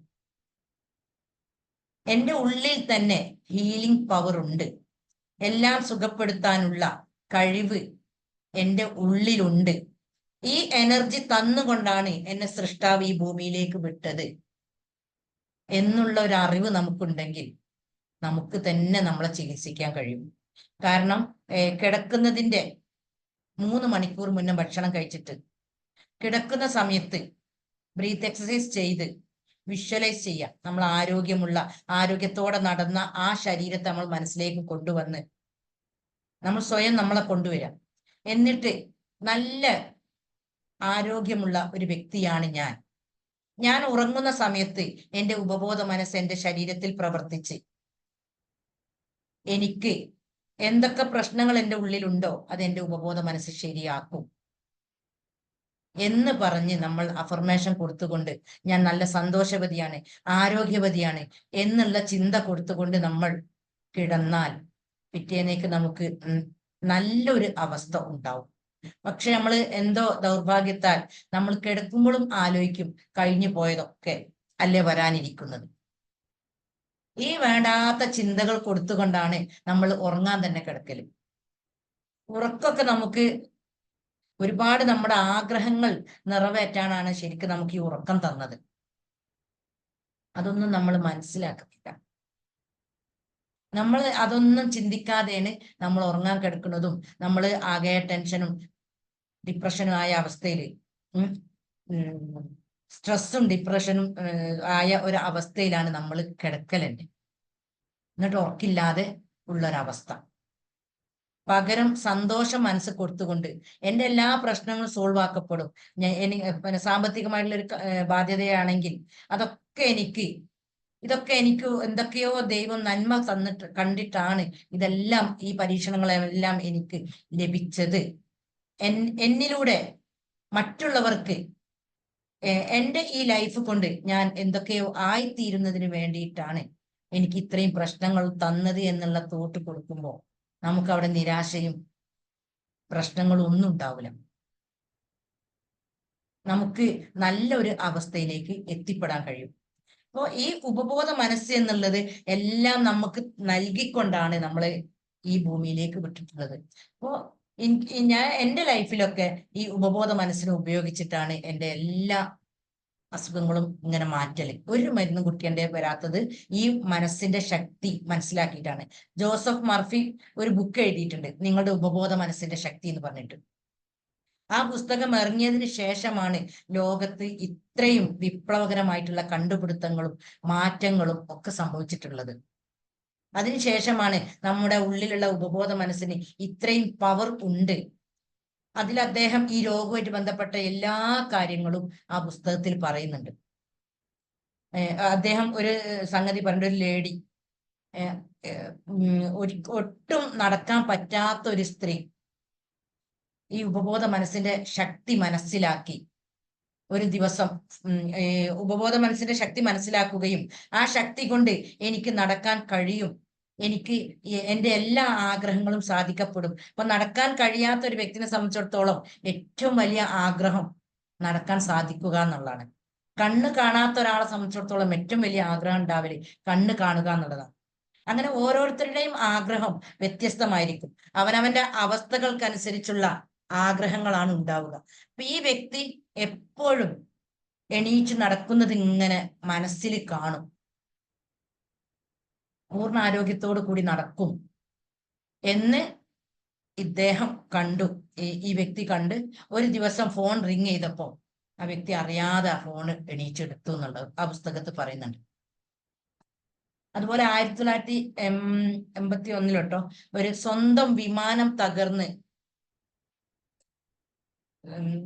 എൻ്റെ ഉള്ളിൽ തന്നെ ഹീലിംഗ് പവർ ഉണ്ട്. എല്ലാം സുഖപ്പെടുത്താനുള്ള കഴിവ് എൻ്റെ ഉള്ളിലുണ്ട്. ഈ എനർജി തന്നുകൊണ്ടാണ് എന്നെ സൃഷ്ടാവ് ഈ ഭൂമിയിലേക്ക് വിട്ടത് എന്നുള്ള ഒരു അറിവ് നമുക്കുണ്ടെങ്കിൽ നമുക്ക് തന്നെ നമ്മളെ ചികിത്സിക്കാൻ കഴിയും. കാരണം കിടക്കുന്നതിന്റെ 3 മണിക്കൂർ മുന്നേ ഭക്ഷണം കഴിച്ചിട്ട് കിടക്കുന്ന സമയത്ത് ബ്രീത്ത് എക്സസൈസ് ചെയ്ത് വിഷ്വലൈസ് ചെയ്യുക. നമ്മൾ ആരോഗ്യത്തോടെ നടന്ന ആ ശരീരത്തെ നമ്മൾ മനസ്സിലേക്ക് കൊണ്ടുവന്ന് നമ്മൾ സ്വയം നമ്മളെ കൊണ്ടുവരാം. എന്നിട്ട് നല്ല ആരോഗ്യമുള്ള ഒരു വ്യക്തിയാണ് ഞാൻ ഉറങ്ങുന്ന സമയത്ത് എൻ്റെ ഉപബോധ മനസ്സ് എൻ്റെ ശരീരത്തിൽ പ്രവർത്തിച്ച് എനിക്ക് എന്തൊക്കെ പ്രശ്നങ്ങൾ എൻ്റെ ഉള്ളിലുണ്ടോ അത് എൻ്റെ ഉപബോധ മനസ്സ് ശരിയാക്കും എന്ന് പറഞ്ഞ് നമ്മൾ അഫർമേഷൻ കൊടുത്തുകൊണ്ട് ഞാൻ നല്ല സന്തോഷവതിയാണ്, ആരോഗ്യവതിയാണ് എന്നുള്ള ചിന്ത കൊടുത്തുകൊണ്ട് നമ്മൾ കിടന്നാൽ പിറ്റേന്നേക്ക് നമുക്ക് നല്ലൊരു അവസ്ഥ ഉണ്ടാവും. പക്ഷെ നമ്മൾ എന്തോ ദൗർഭാഗ്യത്താൽ നമ്മൾ കിടക്കുമ്പോഴും ആലോചിക്കും കഴിഞ്ഞു പോയതൊക്കെ അല്ലേ വരാനിരിക്കുന്നത്. ഈ വേണ്ടാത്ത ചിന്തകൾ കൊടുത്തുകൊണ്ടാണ് നമ്മൾ ഉറങ്ങാൻ തന്നെ കിടക്കല്. ഉറക്കൊക്കെ നമുക്ക് ഒരുപാട് നമ്മുടെ ആഗ്രഹങ്ങൾ നിറവേറ്റാനാണ് ശരിക്കും നമുക്ക് ഈ ഉറക്കം തന്നത്. അതൊന്നും നമ്മൾ മനസ്സിലാക്കുന്നില്ല. നമ്മൾ അതൊന്നും ചിന്തിക്കാതെയാണ് നമ്മൾ ഉറങ്ങാൻ കിടക്കുന്നതും നമ്മൾ ആകെ ടെൻഷനും ഡിപ്രഷനും ആയ അവസ്ഥയിൽ സ്ട്രെസ്സും ഡിപ്രഷനും ആയ ഒരു അവസ്ഥയിലാണ് നമ്മൾ കിടക്കലുണ്ട്. എന്നിട്ട് ഉറക്കില്ലാതെ ഉള്ളൊരവസ്ഥ. പകരം സന്തോഷം മനസ്സ് കൊടുത്തുകൊണ്ട് എൻ്റെ എല്ലാ പ്രശ്നങ്ങളും സോൾവ് ആക്കപ്പെടും. പിന്നെ സാമ്പത്തികമായിട്ടുള്ള ഒരു ബാധ്യതയാണെങ്കിൽ ഇതൊക്കെ എനിക്ക് എന്തൊക്കെയോ ദൈവം നന്മ കണ്ടിട്ടാണ് ഇതെല്ലാം ഈ പരീക്ഷണങ്ങളെല്ലാം എനിക്ക് ലഭിച്ചത്. എന്നിലൂടെ മറ്റുള്ളവർക്ക് എൻ്റെ ഈ ലൈഫ് കൊണ്ട് ഞാൻ എന്തൊക്കെയോ ആയിത്തീരുന്നതിന് വേണ്ടിയിട്ടാണ് എനിക്ക് ഇത്രയും പ്രശ്നങ്ങൾ തന്നത് എന്നുള്ള തോട്ട് കൊടുക്കുമ്പോൾ നമുക്ക് അവിടെ നിരാശയും പ്രശ്നങ്ങളും ഒന്നും ഉണ്ടാവില്ല. നമുക്ക് നല്ലൊരു അവസ്ഥയിലേക്ക് എത്തിപ്പെടാൻ കഴിയും. അപ്പോൾ ഈ ഉപബോധ മനസ്സ് എന്നുള്ളത് എല്ലാം നമുക്ക് നൽകിക്കൊണ്ടാണ് നമ്മളെ ഈ ഭൂമിയിലേക്ക് വിട്ടിട്ടുള്ളത്. അപ്പോൾ ഞാൻ എൻ്റെ ലൈഫിലൊക്കെ ഈ ഉപബോധ മനസ്സിനെ ഉപയോഗിച്ചിട്ടാണ് എൻ്റെ എല്ലാ അസുഖങ്ങളും ഇങ്ങനെ മാറ്റല്. ഒരു മരുന്നും കുടിക്കേണ്ടി വരാത്തത് ഈ മനസ്സിന്റെ ശക്തി മനസ്സിലാക്കിയിട്ടാണ്. ജോസഫ് മർഫി ഒരു ബുക്ക് എഴുതിയിട്ടുണ്ട്, നിങ്ങളുടെ ഉപബോധ മനസ്സിന്റെ ശക്തി എന്ന് പറഞ്ഞിട്ട്. ആ പുസ്തകം ഇറങ്ങിയതിന് ശേഷമാണ് ലോകത്ത് ഇത്രയും വിപ്ലവകരമായിട്ടുള്ള കണ്ടുപിടുത്തങ്ങളും മാറ്റങ്ങളും ഒക്കെ സംഭവിച്ചിട്ടുള്ളത്. അതിനുശേഷമാണ് നമ്മുടെ ഉള്ളിലുള്ള ഉപബോധ മനസ്സിന് ഇത്രയും പവർ ഉണ്ട്. അതിൽ അദ്ദേഹം ഈ രോഗവുമായിട്ട് ബന്ധപ്പെട്ട എല്ലാ കാര്യങ്ങളും ആ പുസ്തകത്തിൽ പറയുന്നുണ്ട്. അദ്ദേഹം ഒരു സംഗതി പറഞ്ഞ ഒരു ലേഡി, ഒട്ടും നടക്കാൻ പറ്റാത്ത ഒരു സ്ത്രീ ഈ ഉപബോധ മനസ്സിന്റെ ശക്തി മനസ്സിലാക്കി ഒരു ദിവസം ഉപബോധ മനസ്സിന്റെ ശക്തി മനസ്സിലാക്കുകയും ആ ശക്തി കൊണ്ട് എനിക്ക് നടക്കാൻ കഴിയും, എനിക്ക് എൻ്റെ എല്ലാ ആഗ്രഹങ്ങളും സാധിക്കപ്പെടും. അപ്പൊ നടക്കാൻ കഴിയാത്ത ഒരു വ്യക്തിനെ സംബന്ധിച്ചിടത്തോളം ഏറ്റവും വലിയ ആഗ്രഹം നടക്കാൻ സാധിക്കുക എന്നുള്ളതാണ്. കണ്ണ് കാണാത്ത ഒരാളെ സംബന്ധിച്ചിടത്തോളം ഏറ്റവും വലിയ ആഗ്രഹം ഉണ്ടാവല് കണ്ണ് കാണുക എന്നുള്ളതാണ്. അങ്ങനെ ഓരോരുത്തരുടെയും ആഗ്രഹം വ്യത്യസ്തമായിരിക്കും. അവനവന്റെ അവസ്ഥകൾക്കനുസരിച്ചുള്ള ആഗ്രഹങ്ങളാണ് ഉണ്ടാവുക. അപ്പൊ ഈ വ്യക്തി എപ്പോഴും എണീച്ച് നടക്കുന്നത് ഇങ്ങനെ മനസ്സിൽ കാണും, പൂർണ്ണ ആരോഗ്യത്തോടു കൂടി നടക്കും എന്ന് ഇദ്ദേഹം കണ്ടു. ഈ വ്യക്തി കണ്ട് ഒരു ദിവസം ഫോൺ റിങ് ചെയ്തപ്പോ ആ വ്യക്തി അറിയാതെ ആ ഫോണ് എണീച്ചെടുത്തു എന്നുള്ളത് ആ പുസ്തകത്തിൽ പറയുന്നുണ്ട്. അതുപോലെ 1981 ഒരു സ്വന്തം വിമാനം തകർന്ന്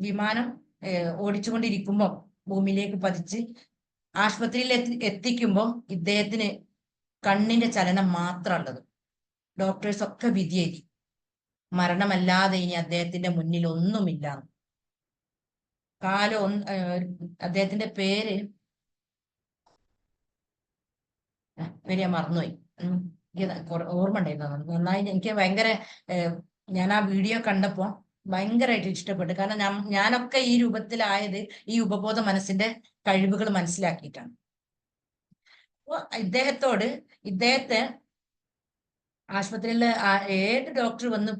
വിമാനം ഓടിച്ചുകൊണ്ടിരിക്കുമ്പോൾ ഭൂമിയിലേക്ക് പതിച്ച് ആശുപത്രിയിൽ എത്തിക്കുമ്പോൾ ഇദ്ദേഹത്തിന് കണ്ണിന്റെ ചലനം മാത്രമുള്ളത്. ഡോക്ടേഴ്സ് ഒക്കെ വിധി എഴുതി മരണമല്ലാതെ ഇനി അദ്ദേഹത്തിന്റെ മുന്നിൽ ഒന്നുമില്ല. കാലം അദ്ദേഹത്തിന്റെ പേര് ഞാൻ മറന്നുപോയി. എനിക്ക് ഓർമ്മ ഉണ്ടായിരുന്നു നന്നായി. എനിക്ക് ഭയങ്കര ഞാൻ ആ വീഡിയോ കണ്ടപ്പോ ഭയങ്കരമായിട്ട് ഇഷ്ടപ്പെട്ടു. കാരണം ഞാനൊക്കെ ഈ രൂപത്തിലായത് ഈ ഉപബോധ മനസ്സിന്റെ കഴിവുകൾ മനസ്സിലാക്കിയിട്ടാണ്. അപ്പൊ ഇദ്ദേഹത്തെ ആശുപത്രിയിൽ ഏത് ഡോക്ടർ വന്ന്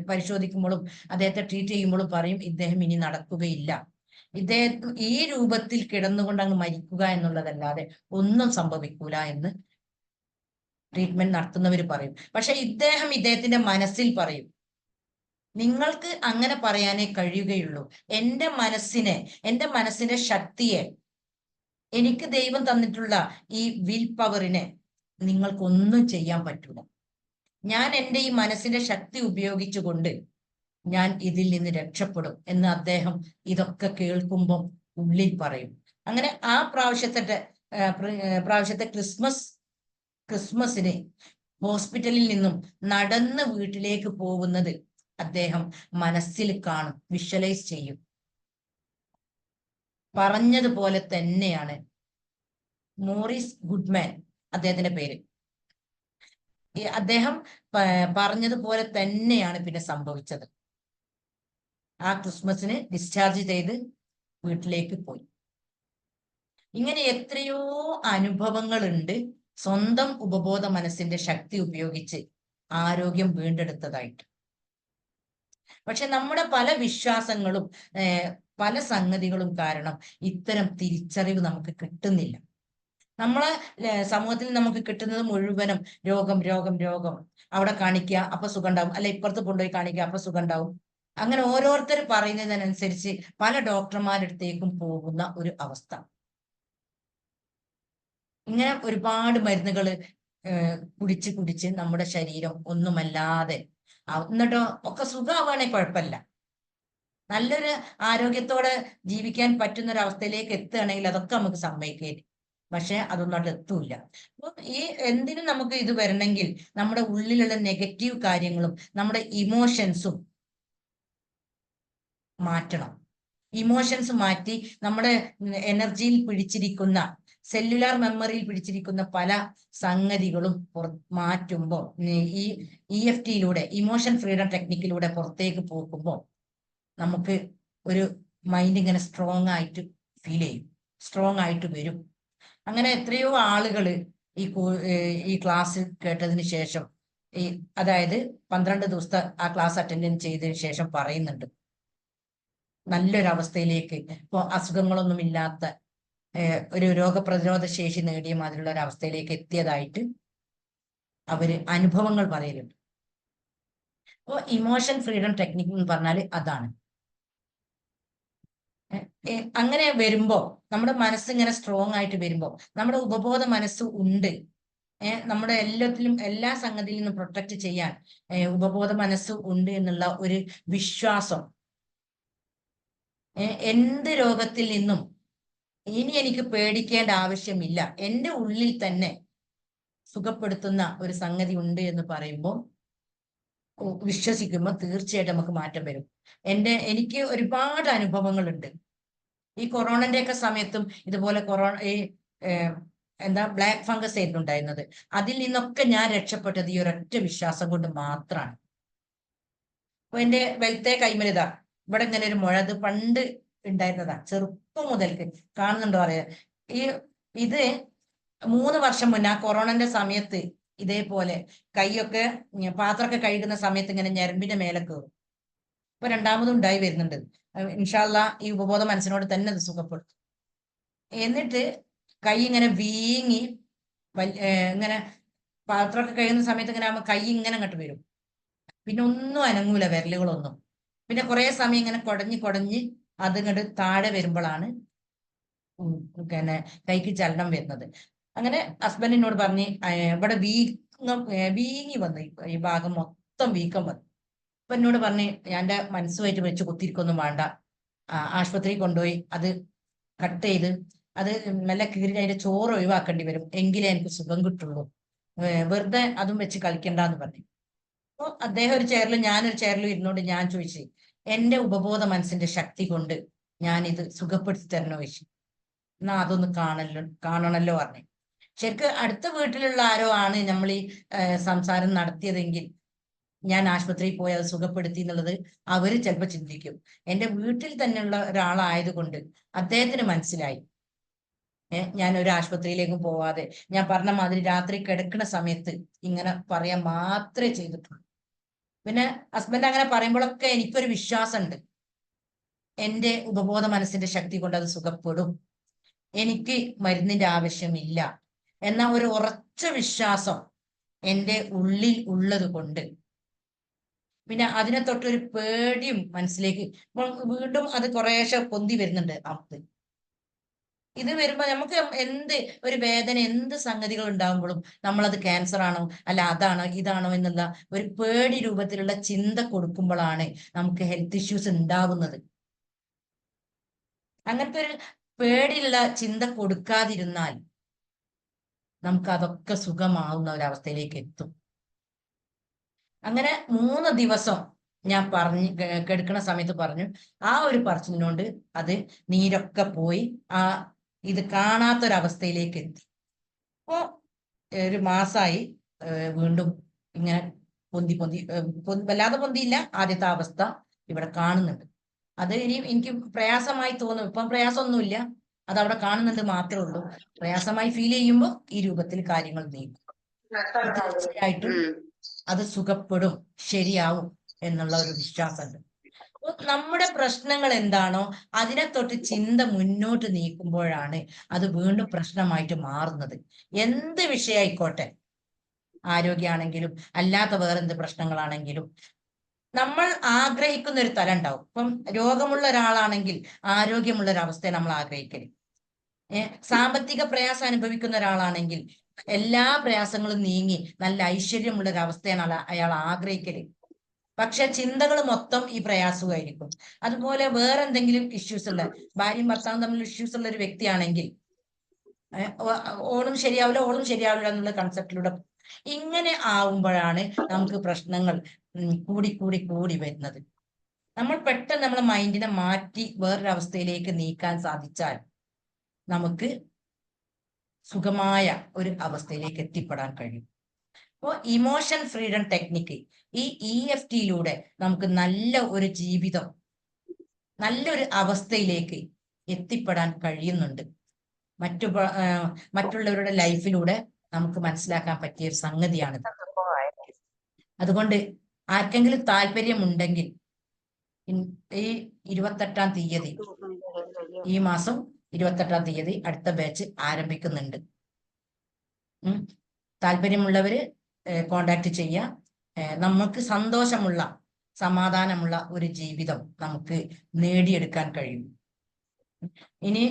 പരിശോധിക്കുമ്പോഴും അദ്ദേഹത്തെ ട്രീറ്റ് ചെയ്യുമ്പോഴും പറയും ഇദ്ദേഹം ഇനി നടക്കുകയില്ല. ഇദ്ദേഹം ഈ രൂപത്തിൽ കിടന്നുകൊണ്ട് അങ്ങ് മരിക്കുക എന്നുള്ളതല്ലാതെ ഒന്നും സംഭവിക്കൂല എന്ന് ട്രീറ്റ്മെന്റ് നടത്തുന്നവർ പറയും. പക്ഷെ ഇദ്ദേഹത്തിന്റെ മനസ്സിൽ പറയും നിങ്ങൾക്ക് അങ്ങനെ പറയാനേ കഴിയുകയുള്ളൂ. എന്റെ മനസ്സിന്റെ ശക്തിയെ, എനിക്ക് ദൈവം തന്നിട്ടുള്ള ഈ വിൽ പവറിനെ നിങ്ങൾക്കൊന്നും ചെയ്യാൻ പറ്റൂല. ഞാൻ എൻ്റെ ഈ മനസ്സിന്റെ ശക്തി ഉപയോഗിച്ചുകൊണ്ട് ഞാൻ ഇതിൽ നിന്ന് രക്ഷപ്പെടും എന്ന് അദ്ദേഹം ഇതൊക്കെ കേൾക്കുമ്പോൾ ഉള്ളിൽ പറയും. അങ്ങനെ ആ പ്രാവശ്യത്തെ ക്രിസ്മസിന് ഹോസ്പിറ്റലിൽ നിന്നും നടന്ന് വീട്ടിലേക്ക് പോകുന്നത് അദ്ദേഹം മനസ്സിൽ കാണും, വിഷ്വലൈസ് ചെയ്യും. പറഞ്ഞതുപോലെ തന്നെയാണ്. മോറിസ് ഗുഡ്മാൻ അദ്ദേഹത്തിന്റെ പേര്. അദ്ദേഹം പറഞ്ഞതുപോലെ തന്നെയാണ് പിന്നെ സംഭവിച്ചത്. ആ ക്രിസ്മസിന് ഡിസ്ചാർജ് ചെയ്ത് വീട്ടിലേക്ക് പോയി. ഇങ്ങനെ എത്രയോ അനുഭവങ്ങളുണ്ട് സ്വന്തം ഉപബോധ മനസ്സിന്റെ ശക്തി ഉപയോഗിച്ച് ആരോഗ്യം വീണ്ടെടുത്തതായിട്ട്. പക്ഷെ നമ്മുടെ പല വിശ്വാസങ്ങളും പല സംഗതികളും കാരണം ഇത്തരം തിരിച്ചറിവ് നമുക്ക് കിട്ടുന്നില്ല. നമ്മളെ സമൂഹത്തിൽ നമുക്ക് കിട്ടുന്നത് മുഴുവനും രോഗം രോഗം രോഗം, അവിടെ കാണിക്കുക അപ്പൊ സുഖം ഉണ്ടാവും, അല്ല ഇപ്പുറത്ത് കൊണ്ടുപോയി കാണിക്കുക അപ്പൊ സുഖം ഉണ്ടാവും. അങ്ങനെ ഓരോരുത്തർ പറയുന്നതിനനുസരിച്ച് പല ഡോക്ടർമാരടുത്തേക്കും പോകുന്ന ഒരു അവസ്ഥ. ഇങ്ങനെ ഒരുപാട് മരുന്നുകൾ കുടിച്ച് നമ്മുടെ ശരീരം ഒന്നുമല്ലാതെ എന്നിട്ടോ ഒക്കെ സുഖമാവാണെ കുഴപ്പമില്ല. നല്ലൊരു ആരോഗ്യത്തോടെ ജീവിക്കാൻ പറ്റുന്ന ഒരു അവസ്ഥയിലേക്ക് എത്തുകയാണെങ്കിൽ അതൊക്കെ നമുക്ക് സമ്മതിക്കേണ്ടി. പക്ഷെ അതൊന്നും അവിടെ എത്തൂല. അപ്പൊ ഈ എന്തിനും നമുക്ക് ഇത് വരണമെങ്കിൽ നമ്മുടെ ഉള്ളിലുള്ള നെഗറ്റീവ് കാര്യങ്ങളും നമ്മുടെ ഇമോഷൻസും മാറ്റണം. ഇമോഷൻസ് മാറ്റി നമ്മുടെ എനർജിയിൽ പിടിച്ചിരിക്കുന്ന, സെല്ലുലാർ മെമ്മറിയിൽ പിടിച്ചിരിക്കുന്ന പല സംഗതികളും മാറ്റുമ്പോൾ ഈ EFT-യിലൂടെ, ഇമോഷൻ ഫ്രീഡം ടെക്നിക്കിലൂടെ പുറത്തേക്ക് പോകുമ്പോൾ നമുക്ക് ഒരു മൈൻഡ് ഇങ്ങനെ സ്ട്രോങ് ആയിട്ട് ഫീൽ ചെയ്യും, സ്ട്രോങ് ആയിട്ട് വരും. അങ്ങനെ എത്രയോ ആളുകൾ ഈ ക്ലാസ് കേട്ടതിന് ശേഷം അതായത് 12 ദിവസത്തെ ആ ക്ലാസ് അറ്റൻഡ് ചെയ്തതിന് ശേഷം പറയുന്നുണ്ട് നല്ലൊരവസ്ഥയിലേക്ക്, ഇപ്പോൾ അസുഖങ്ങളൊന്നും ഇല്ലാത്ത ഒരു രോഗപ്രതിരോധ ശേഷി നേടിയ മാതിരിയുള്ള ഒരു അവസ്ഥയിലേക്ക് എത്തിയതായിട്ട് അവര് അനുഭവങ്ങൾ പറയലുണ്ട്. അപ്പോൾ ഇമോഷൻ ഫ്രീഡം ടെക്നിക് എന്ന് പറഞ്ഞാൽ അതാണ്. അങ്ങനെ വരുമ്പോ നമ്മുടെ മനസ്സിങ്ങനെ സ്ട്രോങ് ആയിട്ട് വരുമ്പോ നമ്മുടെ ഉപബോധ മനസ്സ് ഉണ്ട്. നമ്മുടെ എല്ലാത്തിലും എല്ലാ സംഗതിയിൽ നിന്നും പ്രൊട്ടക്ട് ചെയ്യാൻ ഉപബോധ മനസ്സ് ഉണ്ട് എന്നുള്ള ഒരു വിശ്വാസം എന്ത് രോഗത്തിൽ നിന്നും ഇനി എനിക്ക് പേടിക്കേണ്ട ആവശ്യമില്ല, എൻ്റെ ഉള്ളിൽ തന്നെ സുഖപ്പെടുത്തുന്ന ഒരു സംഗതി ഉണ്ട് എന്ന് പറയുമ്പോൾ വിശ്വസിക്കുമ്പോൾ തീർച്ചയായിട്ടും നമുക്ക് മാറ്റം വരും. എനിക്ക് ഒരുപാട് അനുഭവങ്ങളുണ്ട്. ഈ കൊറോണന്റെ ഒക്കെ സമയത്തും ഇതുപോലെ ബ്ലാക്ക് ഫംഗസ് ആയിരുന്നു ഉണ്ടായിരുന്നത്. അതിൽ നിന്നൊക്കെ ഞാൻ രക്ഷപ്പെട്ടത് ഈ ഒരൊറ്റ വിശ്വാസം കൊണ്ട് മാത്രമാണ്. അപ്പൊ എന്റെ വലത്തെ കൈമലിതാ ഇവിടെ ഇങ്ങനെ ഒരു മുഴ, അത് പണ്ട് ഉണ്ടായിരുന്നതാ, ചെറുപ്പം മുതൽക്ക്. കാണുന്നുണ്ടോ അറിയാം. ഇത് 3 വർഷം മുന്നേ ആ കൊറോണന്റെ സമയത്ത് ഇതേപോലെ കൈയൊക്കെ പാത്രമൊക്കെ കഴുകുന്ന സമയത്ത് ഇങ്ങനെ ഞരമ്പിന്റെ മേലെ കയറും. ഇപ്പൊ രണ്ടാമതും ഉണ്ടായി വരുന്നുണ്ട്. ഇൻഷാ അല്ലാ ഈ ഉപബോധ മനസ്സിനോട് തന്നെ അത് സുഖപ്പെടുത്തും. എന്നിട്ട് കൈ ഇങ്ങനെ വീങ്ങി ഇങ്ങനെ പാത്രമൊക്കെ കഴിയുന്ന സമയത്ത് ഇങ്ങനെ ആകുമ്പോൾ കൈ ഇങ്ങനെ അങ്ങോട്ട് വരും. പിന്നെ ഒന്നും അനങ്ങൂല വിരലുകളൊന്നും. പിന്നെ കുറെ സമയം ഇങ്ങനെ കുടഞ്ഞ് അതിങ്ങോട്ട് താഴെ വരുമ്പോഴാണ് പിന്നെ കൈക്ക് ചലനം വരുന്നത്. അങ്ങനെ ഹസ്ബൻഡിനോട് പറഞ്ഞ് ഇവിടെ വീങ്ങി വന്നു, ഈ ഭാഗം മൊത്തം വീക്കം വന്നു. അപ്പൊ എന്നോട് പറഞ്ഞ് എന്റെ മനസ്സുമായിട്ട് വെച്ച് കുത്തിരിക്കൊന്നും വേണ്ട, ആശുപത്രിയിൽ കൊണ്ടുപോയി അത് കട്ട് ചെയ്ത് അത് നല്ല കീറി അതിന്റെ ചോറ് ഒഴിവാക്കേണ്ടി വരും, എങ്കിലേ എനിക്ക് സുഖം കിട്ടുള്ളൂ, വെറുതെ അതും വെച്ച് കളിക്കണ്ടെന്ന് പറഞ്ഞു. അപ്പൊ അദ്ദേഹം ഒരു ചെയറിലും ഞാനൊരു ചെയറിലും ഇരുന്നോണ്ട് ഞാൻ ചോദിച്ചു, എന്റെ ഉപബോധ മനസ്സിന്റെ ശക്തി കൊണ്ട് ഞാൻ ഇത് സുഖപ്പെടുത്തി തരണോ ചോദിച്ചു. എന്നാ അതൊന്ന് കാണണല്ലോ പറഞ്ഞു. ശരിക്കും അടുത്ത വീട്ടിലുള്ള ആരോ ആണ് നമ്മൾ ഈ സംസാരം നടത്തിയതെങ്കിൽ ഞാൻ ആശുപത്രിയിൽ പോയി അത് സുഖപ്പെടുത്തി എന്നുള്ളത് അവര് ചിലപ്പോൾ ചിന്തിക്കും. എന്റെ വീട്ടിൽ തന്നെയുള്ള ഒരാളായതുകൊണ്ട് അദ്ദേഹത്തിന് മനസ്സിലായി ഞാൻ ഒരു ആശുപത്രിയിലേക്കും പോവാതെ ഞാൻ പറഞ്ഞ മാതിരി രാത്രി കിടക്കുന്ന സമയത്ത് ഇങ്ങനെ പറയാൻ മാത്രമേ ചെയ്തിട്ടുള്ളൂ. പിന്നെ ഹസ്ബൻഡ് അങ്ങനെ പറയുമ്പോഴൊക്കെ എനിക്കൊരു വിശ്വാസമുണ്ട്, എന്റെ ഉപബോധ മനസ്സിന്റെ ശക്തി കൊണ്ട് അത് സുഖപ്പെടും, എനിക്ക് മരുന്നിന്റെ ആവശ്യമില്ല എന്ന ഒരു ഉറച്ച വിശ്വാസം എൻ്റെ ഉള്ളിൽ ഉള്ളത് കൊണ്ട് പിന്നെ അതിനെ തൊട്ടൊരു പേടിയും മനസ്സിലേക്ക് വീണ്ടും അത് കുറേശ്ശെ പൊന്തി വരുന്നുണ്ട്. ഇത് വരുമ്പോ നമുക്ക് എന്ത് ഒരു വേദന, എന്ത് സംഗതികൾ ഉണ്ടാകുമ്പോഴും നമ്മളത് ക്യാൻസർ ആണോ അല്ല അതാണോ ഇതാണോ എന്നുള്ള ഒരു പേടി രൂപത്തിലുള്ള ചിന്ത കൊടുക്കുമ്പോഴാണ് നമുക്ക് ഹെൽത്ത് ഇഷ്യൂസ് ഉണ്ടാവുന്നത്. അങ്ങനത്തെ ഒരു പേടിയുള്ള ചിന്ത കൊടുക്കാതിരുന്നാൽ നമുക്ക് അതൊക്കെ സുഖമാവുന്ന ഒരവസ്ഥയിലേക്ക് എത്തും. അങ്ങനെ 3 ദിവസം ഞാൻ കിടക്കുന്ന സമയത്ത് പറഞ്ഞു, ആ ഒരു പറച്ചിലിനോണ്ട് അത് നീരൊക്കെ പോയി ഇത് കാണാത്തൊരവസ്ഥയിലേക്ക് എത്തി. അപ്പോ ഒരു മാസമായി വീണ്ടും ഇങ്ങനെ പൊന്തി വല്ലാതെ പൊന്തിയില്ല, ആദ്യത്തെ അവസ്ഥ ഇവിടെ കാണുന്നുണ്ട്. അത് ഇനി എനിക്ക് പ്രയാസമായി തോന്നും, ഇപ്പം പ്രയാസമൊന്നുമില്ല, അത് അവിടെ കാണുന്നുണ്ട് മാത്രമേ ഉള്ളൂ. പ്രയാസമായി ഫീൽ ചെയ്യുമ്പോൾ ഈ രൂപത്തിൽ കാര്യങ്ങൾ നീങ്ങും. തീർച്ചയായിട്ടും അത് സുഖപ്പെടും, ശരിയാവും എന്നുള്ള ഒരു വിശ്വാസമുണ്ട്. നമ്മുടെ പ്രശ്നങ്ങൾ എന്താണോ അതിനെ തൊട്ട് ചിന്ത മുന്നോട്ട് നീക്കുമ്പോഴാണ് അത് വീണ്ടും പ്രശ്നമായിട്ട് മാറുന്നത്. എന്ത് വിഷയമായിക്കോട്ടെ, ആരോഗ്യമാണെങ്കിലും അല്ലാത്ത വേറെന്ത് പ്രശ്നങ്ങളാണെങ്കിലും നമ്മൾ ആഗ്രഹിക്കുന്ന ഒരു തലം ഉണ്ടാവും. ഇപ്പം രോഗമുള്ള ഒരാളാണെങ്കിൽ ആരോഗ്യമുള്ള ഒരു അവസ്ഥയെ നമ്മൾ ആഗ്രഹിക്കല്. സാമ്പത്തിക പ്രയാസം അനുഭവിക്കുന്ന ഒരാളാണെങ്കിൽ എല്ലാ പ്രയാസങ്ങളും നീങ്ങി നല്ല ഐശ്വര്യമുള്ള ഒരു അവസ്ഥയാണ് അയാൾ ആഗ്രഹിക്കല്. പക്ഷെ ചിന്തകൾ മൊത്തം ഈ പ്രയാസമായിരിക്കും. അതുപോലെ വേറെ എന്തെങ്കിലും ഇഷ്യൂസ് ഉള്ള, ഭാര്യയും ഭർത്താവും തമ്മിൽ ഇഷ്യൂസ് ഉള്ള ഒരു വ്യക്തിയാണെങ്കിൽ ഓളും ശരിയാവില്ല എന്നുള്ള കൺസെപ്റ്റിലൂടെ ഇങ്ങനെ ആവുമ്പോഴാണ് നമുക്ക് പ്രശ്നങ്ങൾ കൂടി വരുന്നത്. നമ്മൾ പെട്ടെന്ന് നമ്മളെ മൈൻഡിനെ മാറ്റി വേറൊരവസ്ഥയിലേക്ക് നീക്കാൻ സാധിച്ചാൽ നമുക്ക് സുഖമായ ഒരു അവസ്ഥയിലേക്ക് എത്തിപ്പെടാൻ കഴിയും. അപ്പോൾ ഇമോഷൻ ഫ്രീഡം ടെക്നിക്ക്, ഈ EFTയിലൂടെ നമുക്ക് നല്ല ഒരു ജീവിതം, നല്ലൊരു അവസ്ഥയിലേക്ക് എത്തിപ്പെടാൻ കഴിയുന്നുണ്ട്. മറ്റുള്ളവരുടെ ലൈഫിലൂടെ നമുക്ക് മനസ്സിലാക്കാൻ പറ്റിയ ഒരു സംഗതിയാണിത്. അതുകൊണ്ട് ആർക്കെങ്കിലും താല്പര്യമുണ്ടെങ്കിൽ ഈ 28-ാം തീയതി, ഈ മാസം 28-ാം തീയതി അടുത്ത ബാച്ച് ആരംഭിക്കുന്നുണ്ട്. താല്പര്യമുള്ളവര് കോണ്ടാക്ട് ചെയ്യുക. നമുക്ക് സന്തോഷമുള്ള, സമാധാനമുള്ള ഒരു ജീവിതം നമുക്ക് നേടിയെടുക്കാൻ കഴിയും. ഇനി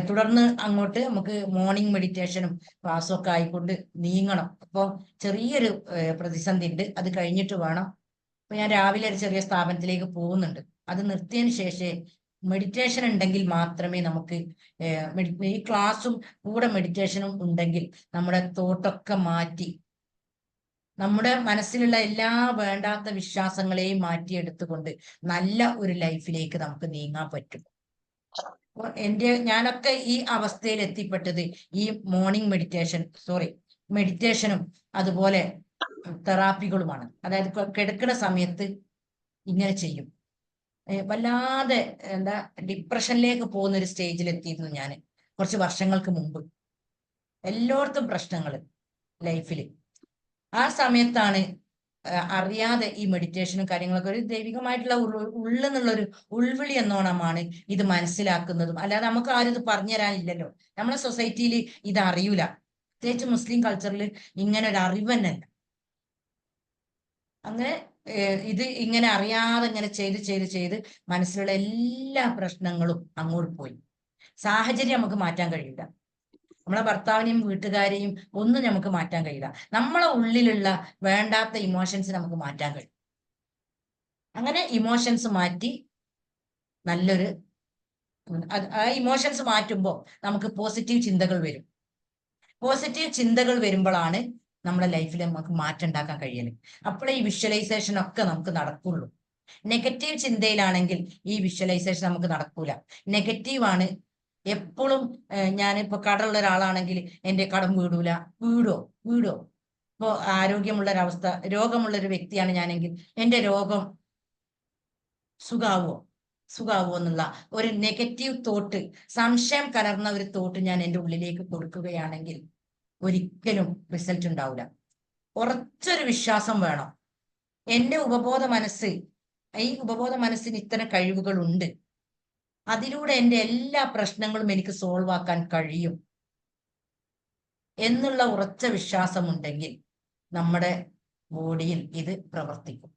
തുടർന്ന് അങ്ങോട്ട് നമുക്ക് മോർണിംഗ് മെഡിറ്റേഷനും ക്ലാസ്സും ഒക്കെ ആയിക്കൊണ്ട് നീങ്ങണം. അപ്പോൾ ചെറിയൊരു പ്രതിസന്ധി ഉണ്ട്, അത് കഴിഞ്ഞിട്ട് വേണം. അപ്പൊ ഞാൻ രാവിലെ ഒരു ചെറിയ സ്ഥാപനത്തിലേക്ക് പോകുന്നുണ്ട്. അത് നിർത്തിയതിന് ശേഷം മെഡിറ്റേഷൻ ഉണ്ടെങ്കിൽ മാത്രമേ നമുക്ക് ഈ ക്ലാസ്സും കൂടെ മെഡിറ്റേഷനും ഉണ്ടെങ്കിൽ നമ്മുടെ തോട്ടൊക്കെ മാറ്റി നമ്മുടെ മനസ്സിലുള്ള എല്ലാ വേണ്ടാത്ത വിശ്വാസങ്ങളെയും മാറ്റിയെടുത്തുകൊണ്ട് നല്ല ഒരു ലൈഫിലേക്ക് നമുക്ക് നീങ്ങാൻ പറ്റും. ഞാനൊക്കെ ഈ അവസ്ഥയിൽ എത്തിപ്പെട്ടത് ഈ മോർണിംഗ് മെഡിറ്റേഷനും അതുപോലെ തെറാപ്പികളുമാണ്. അതായത് കിടക്കുന്ന സമയത്ത് ഇങ്ങനെ ചെയ്യും. വല്ലാതെ ഡിപ്രഷനിലേക്ക് പോകുന്ന ഒരു സ്റ്റേജിൽ എത്തിയിരുന്നു ഞാൻ കുറച്ച് വർഷങ്ങൾക്ക് മുമ്പ്. എല്ലായിടത്തും പ്രശ്നങ്ങൾ ലൈഫിൽ. ആ സമയത്താണ് അറിയാതെ ഈ മെഡിറ്റേഷനും കാര്യങ്ങളൊക്കെ ഒരു ദൈവികമായിട്ടുള്ള ഉള്ളെന്നുള്ളൊരു ഉൾവിളി എന്നോണമാണ് ഇത് മനസ്സിലാക്കുന്നതും. അല്ലാതെ നമുക്ക് ആരും ഇത് പറഞ്ഞു തരാനില്ലല്ലോ. നമ്മളെ സൊസൈറ്റിയിൽ ഇത് അറിയൂല, പ്രത്യേകിച്ച് മുസ്ലിം കൾച്ചറിൽ ഇങ്ങനെ ഒരു അറിവ് തന്നെ അല്ല. അങ്ങനെ ഇത് ഇങ്ങനെ അറിയാതെ ഇങ്ങനെ ചെയ്ത് മനസ്സിലുള്ള എല്ലാ പ്രശ്നങ്ങളും അങ്ങോട്ട് പോയി. സാഹചര്യം നമുക്ക് മാറ്റാൻ കഴിയില്ല. നമ്മളെ ഭർത്താവിനെയും വീട്ടുകാരെയും ഒന്നും നമുക്ക് മാറ്റാൻ കഴിയില്ല. നമ്മളെ ഉള്ളിലുള്ള വേണ്ടാത്ത ഇമോഷൻസ് നമുക്ക് മാറ്റാൻ കഴിയും. അങ്ങനെ ഇമോഷൻസ് മാറ്റി നല്ലൊരു ആ ഇമോഷൻസ് മാറ്റുമ്പോൾ നമുക്ക് പോസിറ്റീവ് ചിന്തകൾ വരും. പോസിറ്റീവ് ചിന്തകൾ വരുമ്പോഴാണ് നമ്മുടെ ലൈഫിൽ നമുക്ക് മാറ്റം ഉണ്ടാക്കാൻ കഴിയല്. അപ്പോഴേ ഈ വിഷ്വലൈസേഷൻ ഒക്കെ നമുക്ക് നടക്കുള്ളൂ. നെഗറ്റീവ് ചിന്തയിലാണെങ്കിൽ ഈ വിഷ്വലൈസേഷൻ നമുക്ക് നടക്കൂല. നെഗറ്റീവാണ് എപ്പോഴും. ഞാനിപ്പോ കടമുള്ള ഒരാളാണെങ്കിൽ എൻ്റെ കടം വീടോ ഇപ്പോ ആരോഗ്യമുള്ളൊരവസ്ഥ, രോഗമുള്ളൊരു വ്യക്തിയാണ് ഞാനെങ്കിൽ എൻ്റെ രോഗം സുഖാവോ എന്നുള്ള ഒരു നെഗറ്റീവ് തോട്ട്, സംശയം കലർന്ന ഒരു തോട്ട് ഞാൻ എൻ്റെ ഉള്ളിലേക്ക് കൊടുക്കുകയാണെങ്കിൽ ഒരിക്കലും റിസൾട്ട് ഉണ്ടാവില്ല. ഉറച്ചൊരു വിശ്വാസം വേണം. എൻ്റെ ഉപബോധ മനസ്സിന് ഇത്തരം കഴിവുകളുണ്ട്. അതിലൂടെ എൻ്റെ എല്ലാ പ്രശ്നങ്ങളും എനിക്ക് സോൾവ് ആക്കാൻ കഴിയും എന്നുള്ള ഉറച്ച വിശ്വാസമുണ്ടെങ്കിൽ നമ്മുടെ ബോഡിയിൽ ഇത് പ്രവർത്തിക്കും.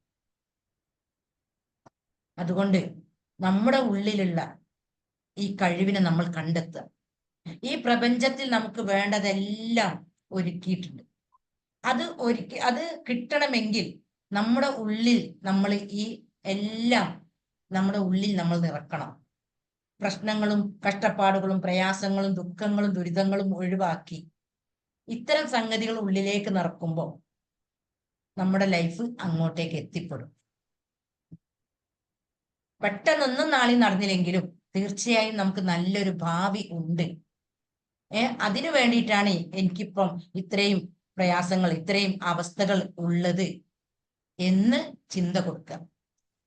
അതുകൊണ്ട് നമ്മുടെ ഉള്ളിലുള്ള ഈ കഴിവിനെ നമ്മൾ കണ്ടെത്തുക. ഈ പ്രപഞ്ചത്തിൽ നമുക്ക് വേണ്ടതെല്ലാം ഒരുക്കിയിട്ടുണ്ട്. അത് കിട്ടണമെങ്കിൽ നമ്മുടെ ഉള്ളിൽ നമ്മൾ ഈ എല്ലാം നമ്മുടെ ഉള്ളിൽ നമ്മൾ നിറക്കണം. പ്രശ്നങ്ങളും കഷ്ടപ്പാടുകളും പ്രയാസങ്ങളും ദുഃഖങ്ങളും ദുരിതങ്ങളും ഒഴിവാക്കി ഇത്തരം സംഗതികൾ ഉള്ളിലേക്ക് നിറക്കുമ്പോൾ നമ്മുടെ ലൈഫ് അങ്ങോട്ടേക്ക് എത്തിപ്പെടും. പെട്ടെന്നൊന്നും നാളെ നടന്നില്ലെങ്കിലും തീർച്ചയായും നമുക്ക് നല്ലൊരു ഭാവി ഉണ്ട്. അതിനു വേണ്ടിയിട്ടാണ് എനിക്കിപ്പം ഇത്രയും പ്രയാസങ്ങൾ, ഇത്രയും അവസ്ഥകൾ ഉള്ളത് എന്ന് ചിന്ത കൊടുക്കുക.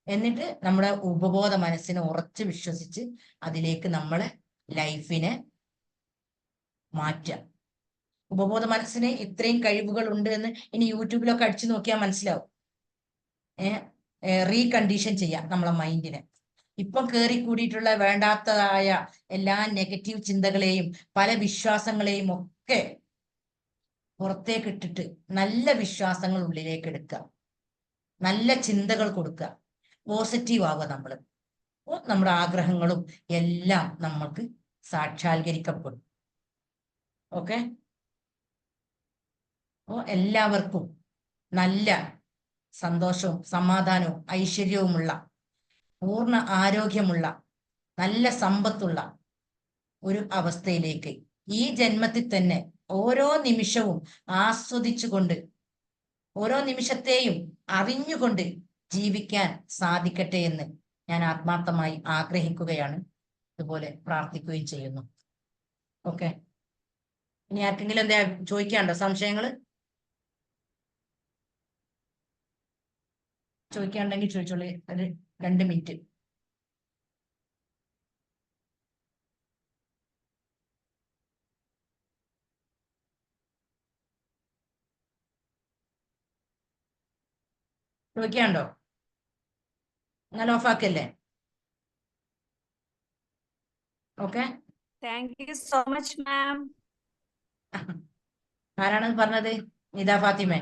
എന്നിട്ട് നമ്മുടെ ഉപബോധ മനസ്സിനെ ഉറച്ച് വിശ്വസിച്ച് അതിലേക്ക് നമ്മളെ ലൈഫിനെ മാറ്റുക. ഉപബോധ മനസ്സിന് ഇത്രയും കഴിവുകൾ ഉണ്ട് എന്ന് ഇനി യൂട്യൂബിലൊക്കെ അടിച്ചു നോക്കിയാൽ മനസ്സിലാവും. റീകണ്ടീഷൻ ചെയ്യാം നമ്മളെ മൈൻഡിനെ. ഇപ്പം കൂടിയിട്ടുള്ള വേണ്ടാത്തതായ എല്ലാ നെഗറ്റീവ് ചിന്തകളെയും പല വിശ്വാസങ്ങളെയും ഒക്കെ പുറത്തേക്ക് ഇട്ടിട്ട് നല്ല വിശ്വാസങ്ങൾ ഉള്ളിലേക്ക് എടുക്കുക, നല്ല ചിന്തകൾ കൊടുക്കുക, പോസിറ്റീവ് ആവുക. നമ്മുടെ ആഗ്രഹങ്ങളും എല്ലാം നമ്മൾക്ക് സാക്ഷാത്കരിക്കപ്പെടും. ഓക്കെ. അപ്പോൾ എല്ലാവർക്കും നല്ല സന്തോഷവും സമാധാനവും ഐശ്വര്യവുമുള്ള, പൂർണ്ണ ആരോഗ്യമുള്ള, നല്ല സമ്പത്തുള്ള ഒരു അവസ്ഥയിലേക്ക് ഈ ജന്മത്തിൽ തന്നെ ഓരോ നിമിഷവും ആസ്വദിച്ചുകൊണ്ട്, ഓരോ നിമിഷത്തെയും അറിഞ്ഞുകൊണ്ട് ജീവിക്കാൻ സാധിക്കട്ടെ എന്ന് ഞാൻ ആത്മാർത്ഥമായി ആഗ്രഹിക്കുകയാണ്. ഇതുപോലെ പ്രാർത്ഥിക്കുകയും ചെയ്യുന്നു. ഓക്കെ. ഇനി ആർക്കെങ്കിലും എന്താ ചോദിക്കാനുണ്ടോ? സംശയങ്ങൾ ചോദിക്കാനുണ്ടെങ്കിൽ ചോദിച്ചോളൂ. ഒരു 2 മിനിറ്റ്. ചോദിക്കാനുണ്ടോ? എന്നാൽ ഓഫാക്കല്ലേ? Okay. Thank you so much ma'am. ആരാണ് പറഞ്ഞത്? Nida Fathima.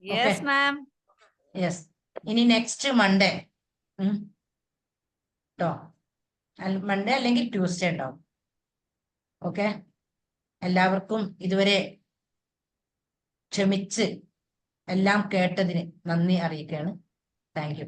Yes ma'am. Yes. ഇനി നെക്സ്റ്റ് മൺഡേ കേട്ടോ, മൺഡേ അല്ലെങ്കിൽ ട്യൂസ്ഡേ ഉണ്ടാവും. ഓക്കെ. എല്ലാവർക്കും ഇതുവരെ ക്ഷമിച്ച് എല്ലാം കേട്ടതിന് നന്ദി അറിയിക്കുകയാണ്. Thank U.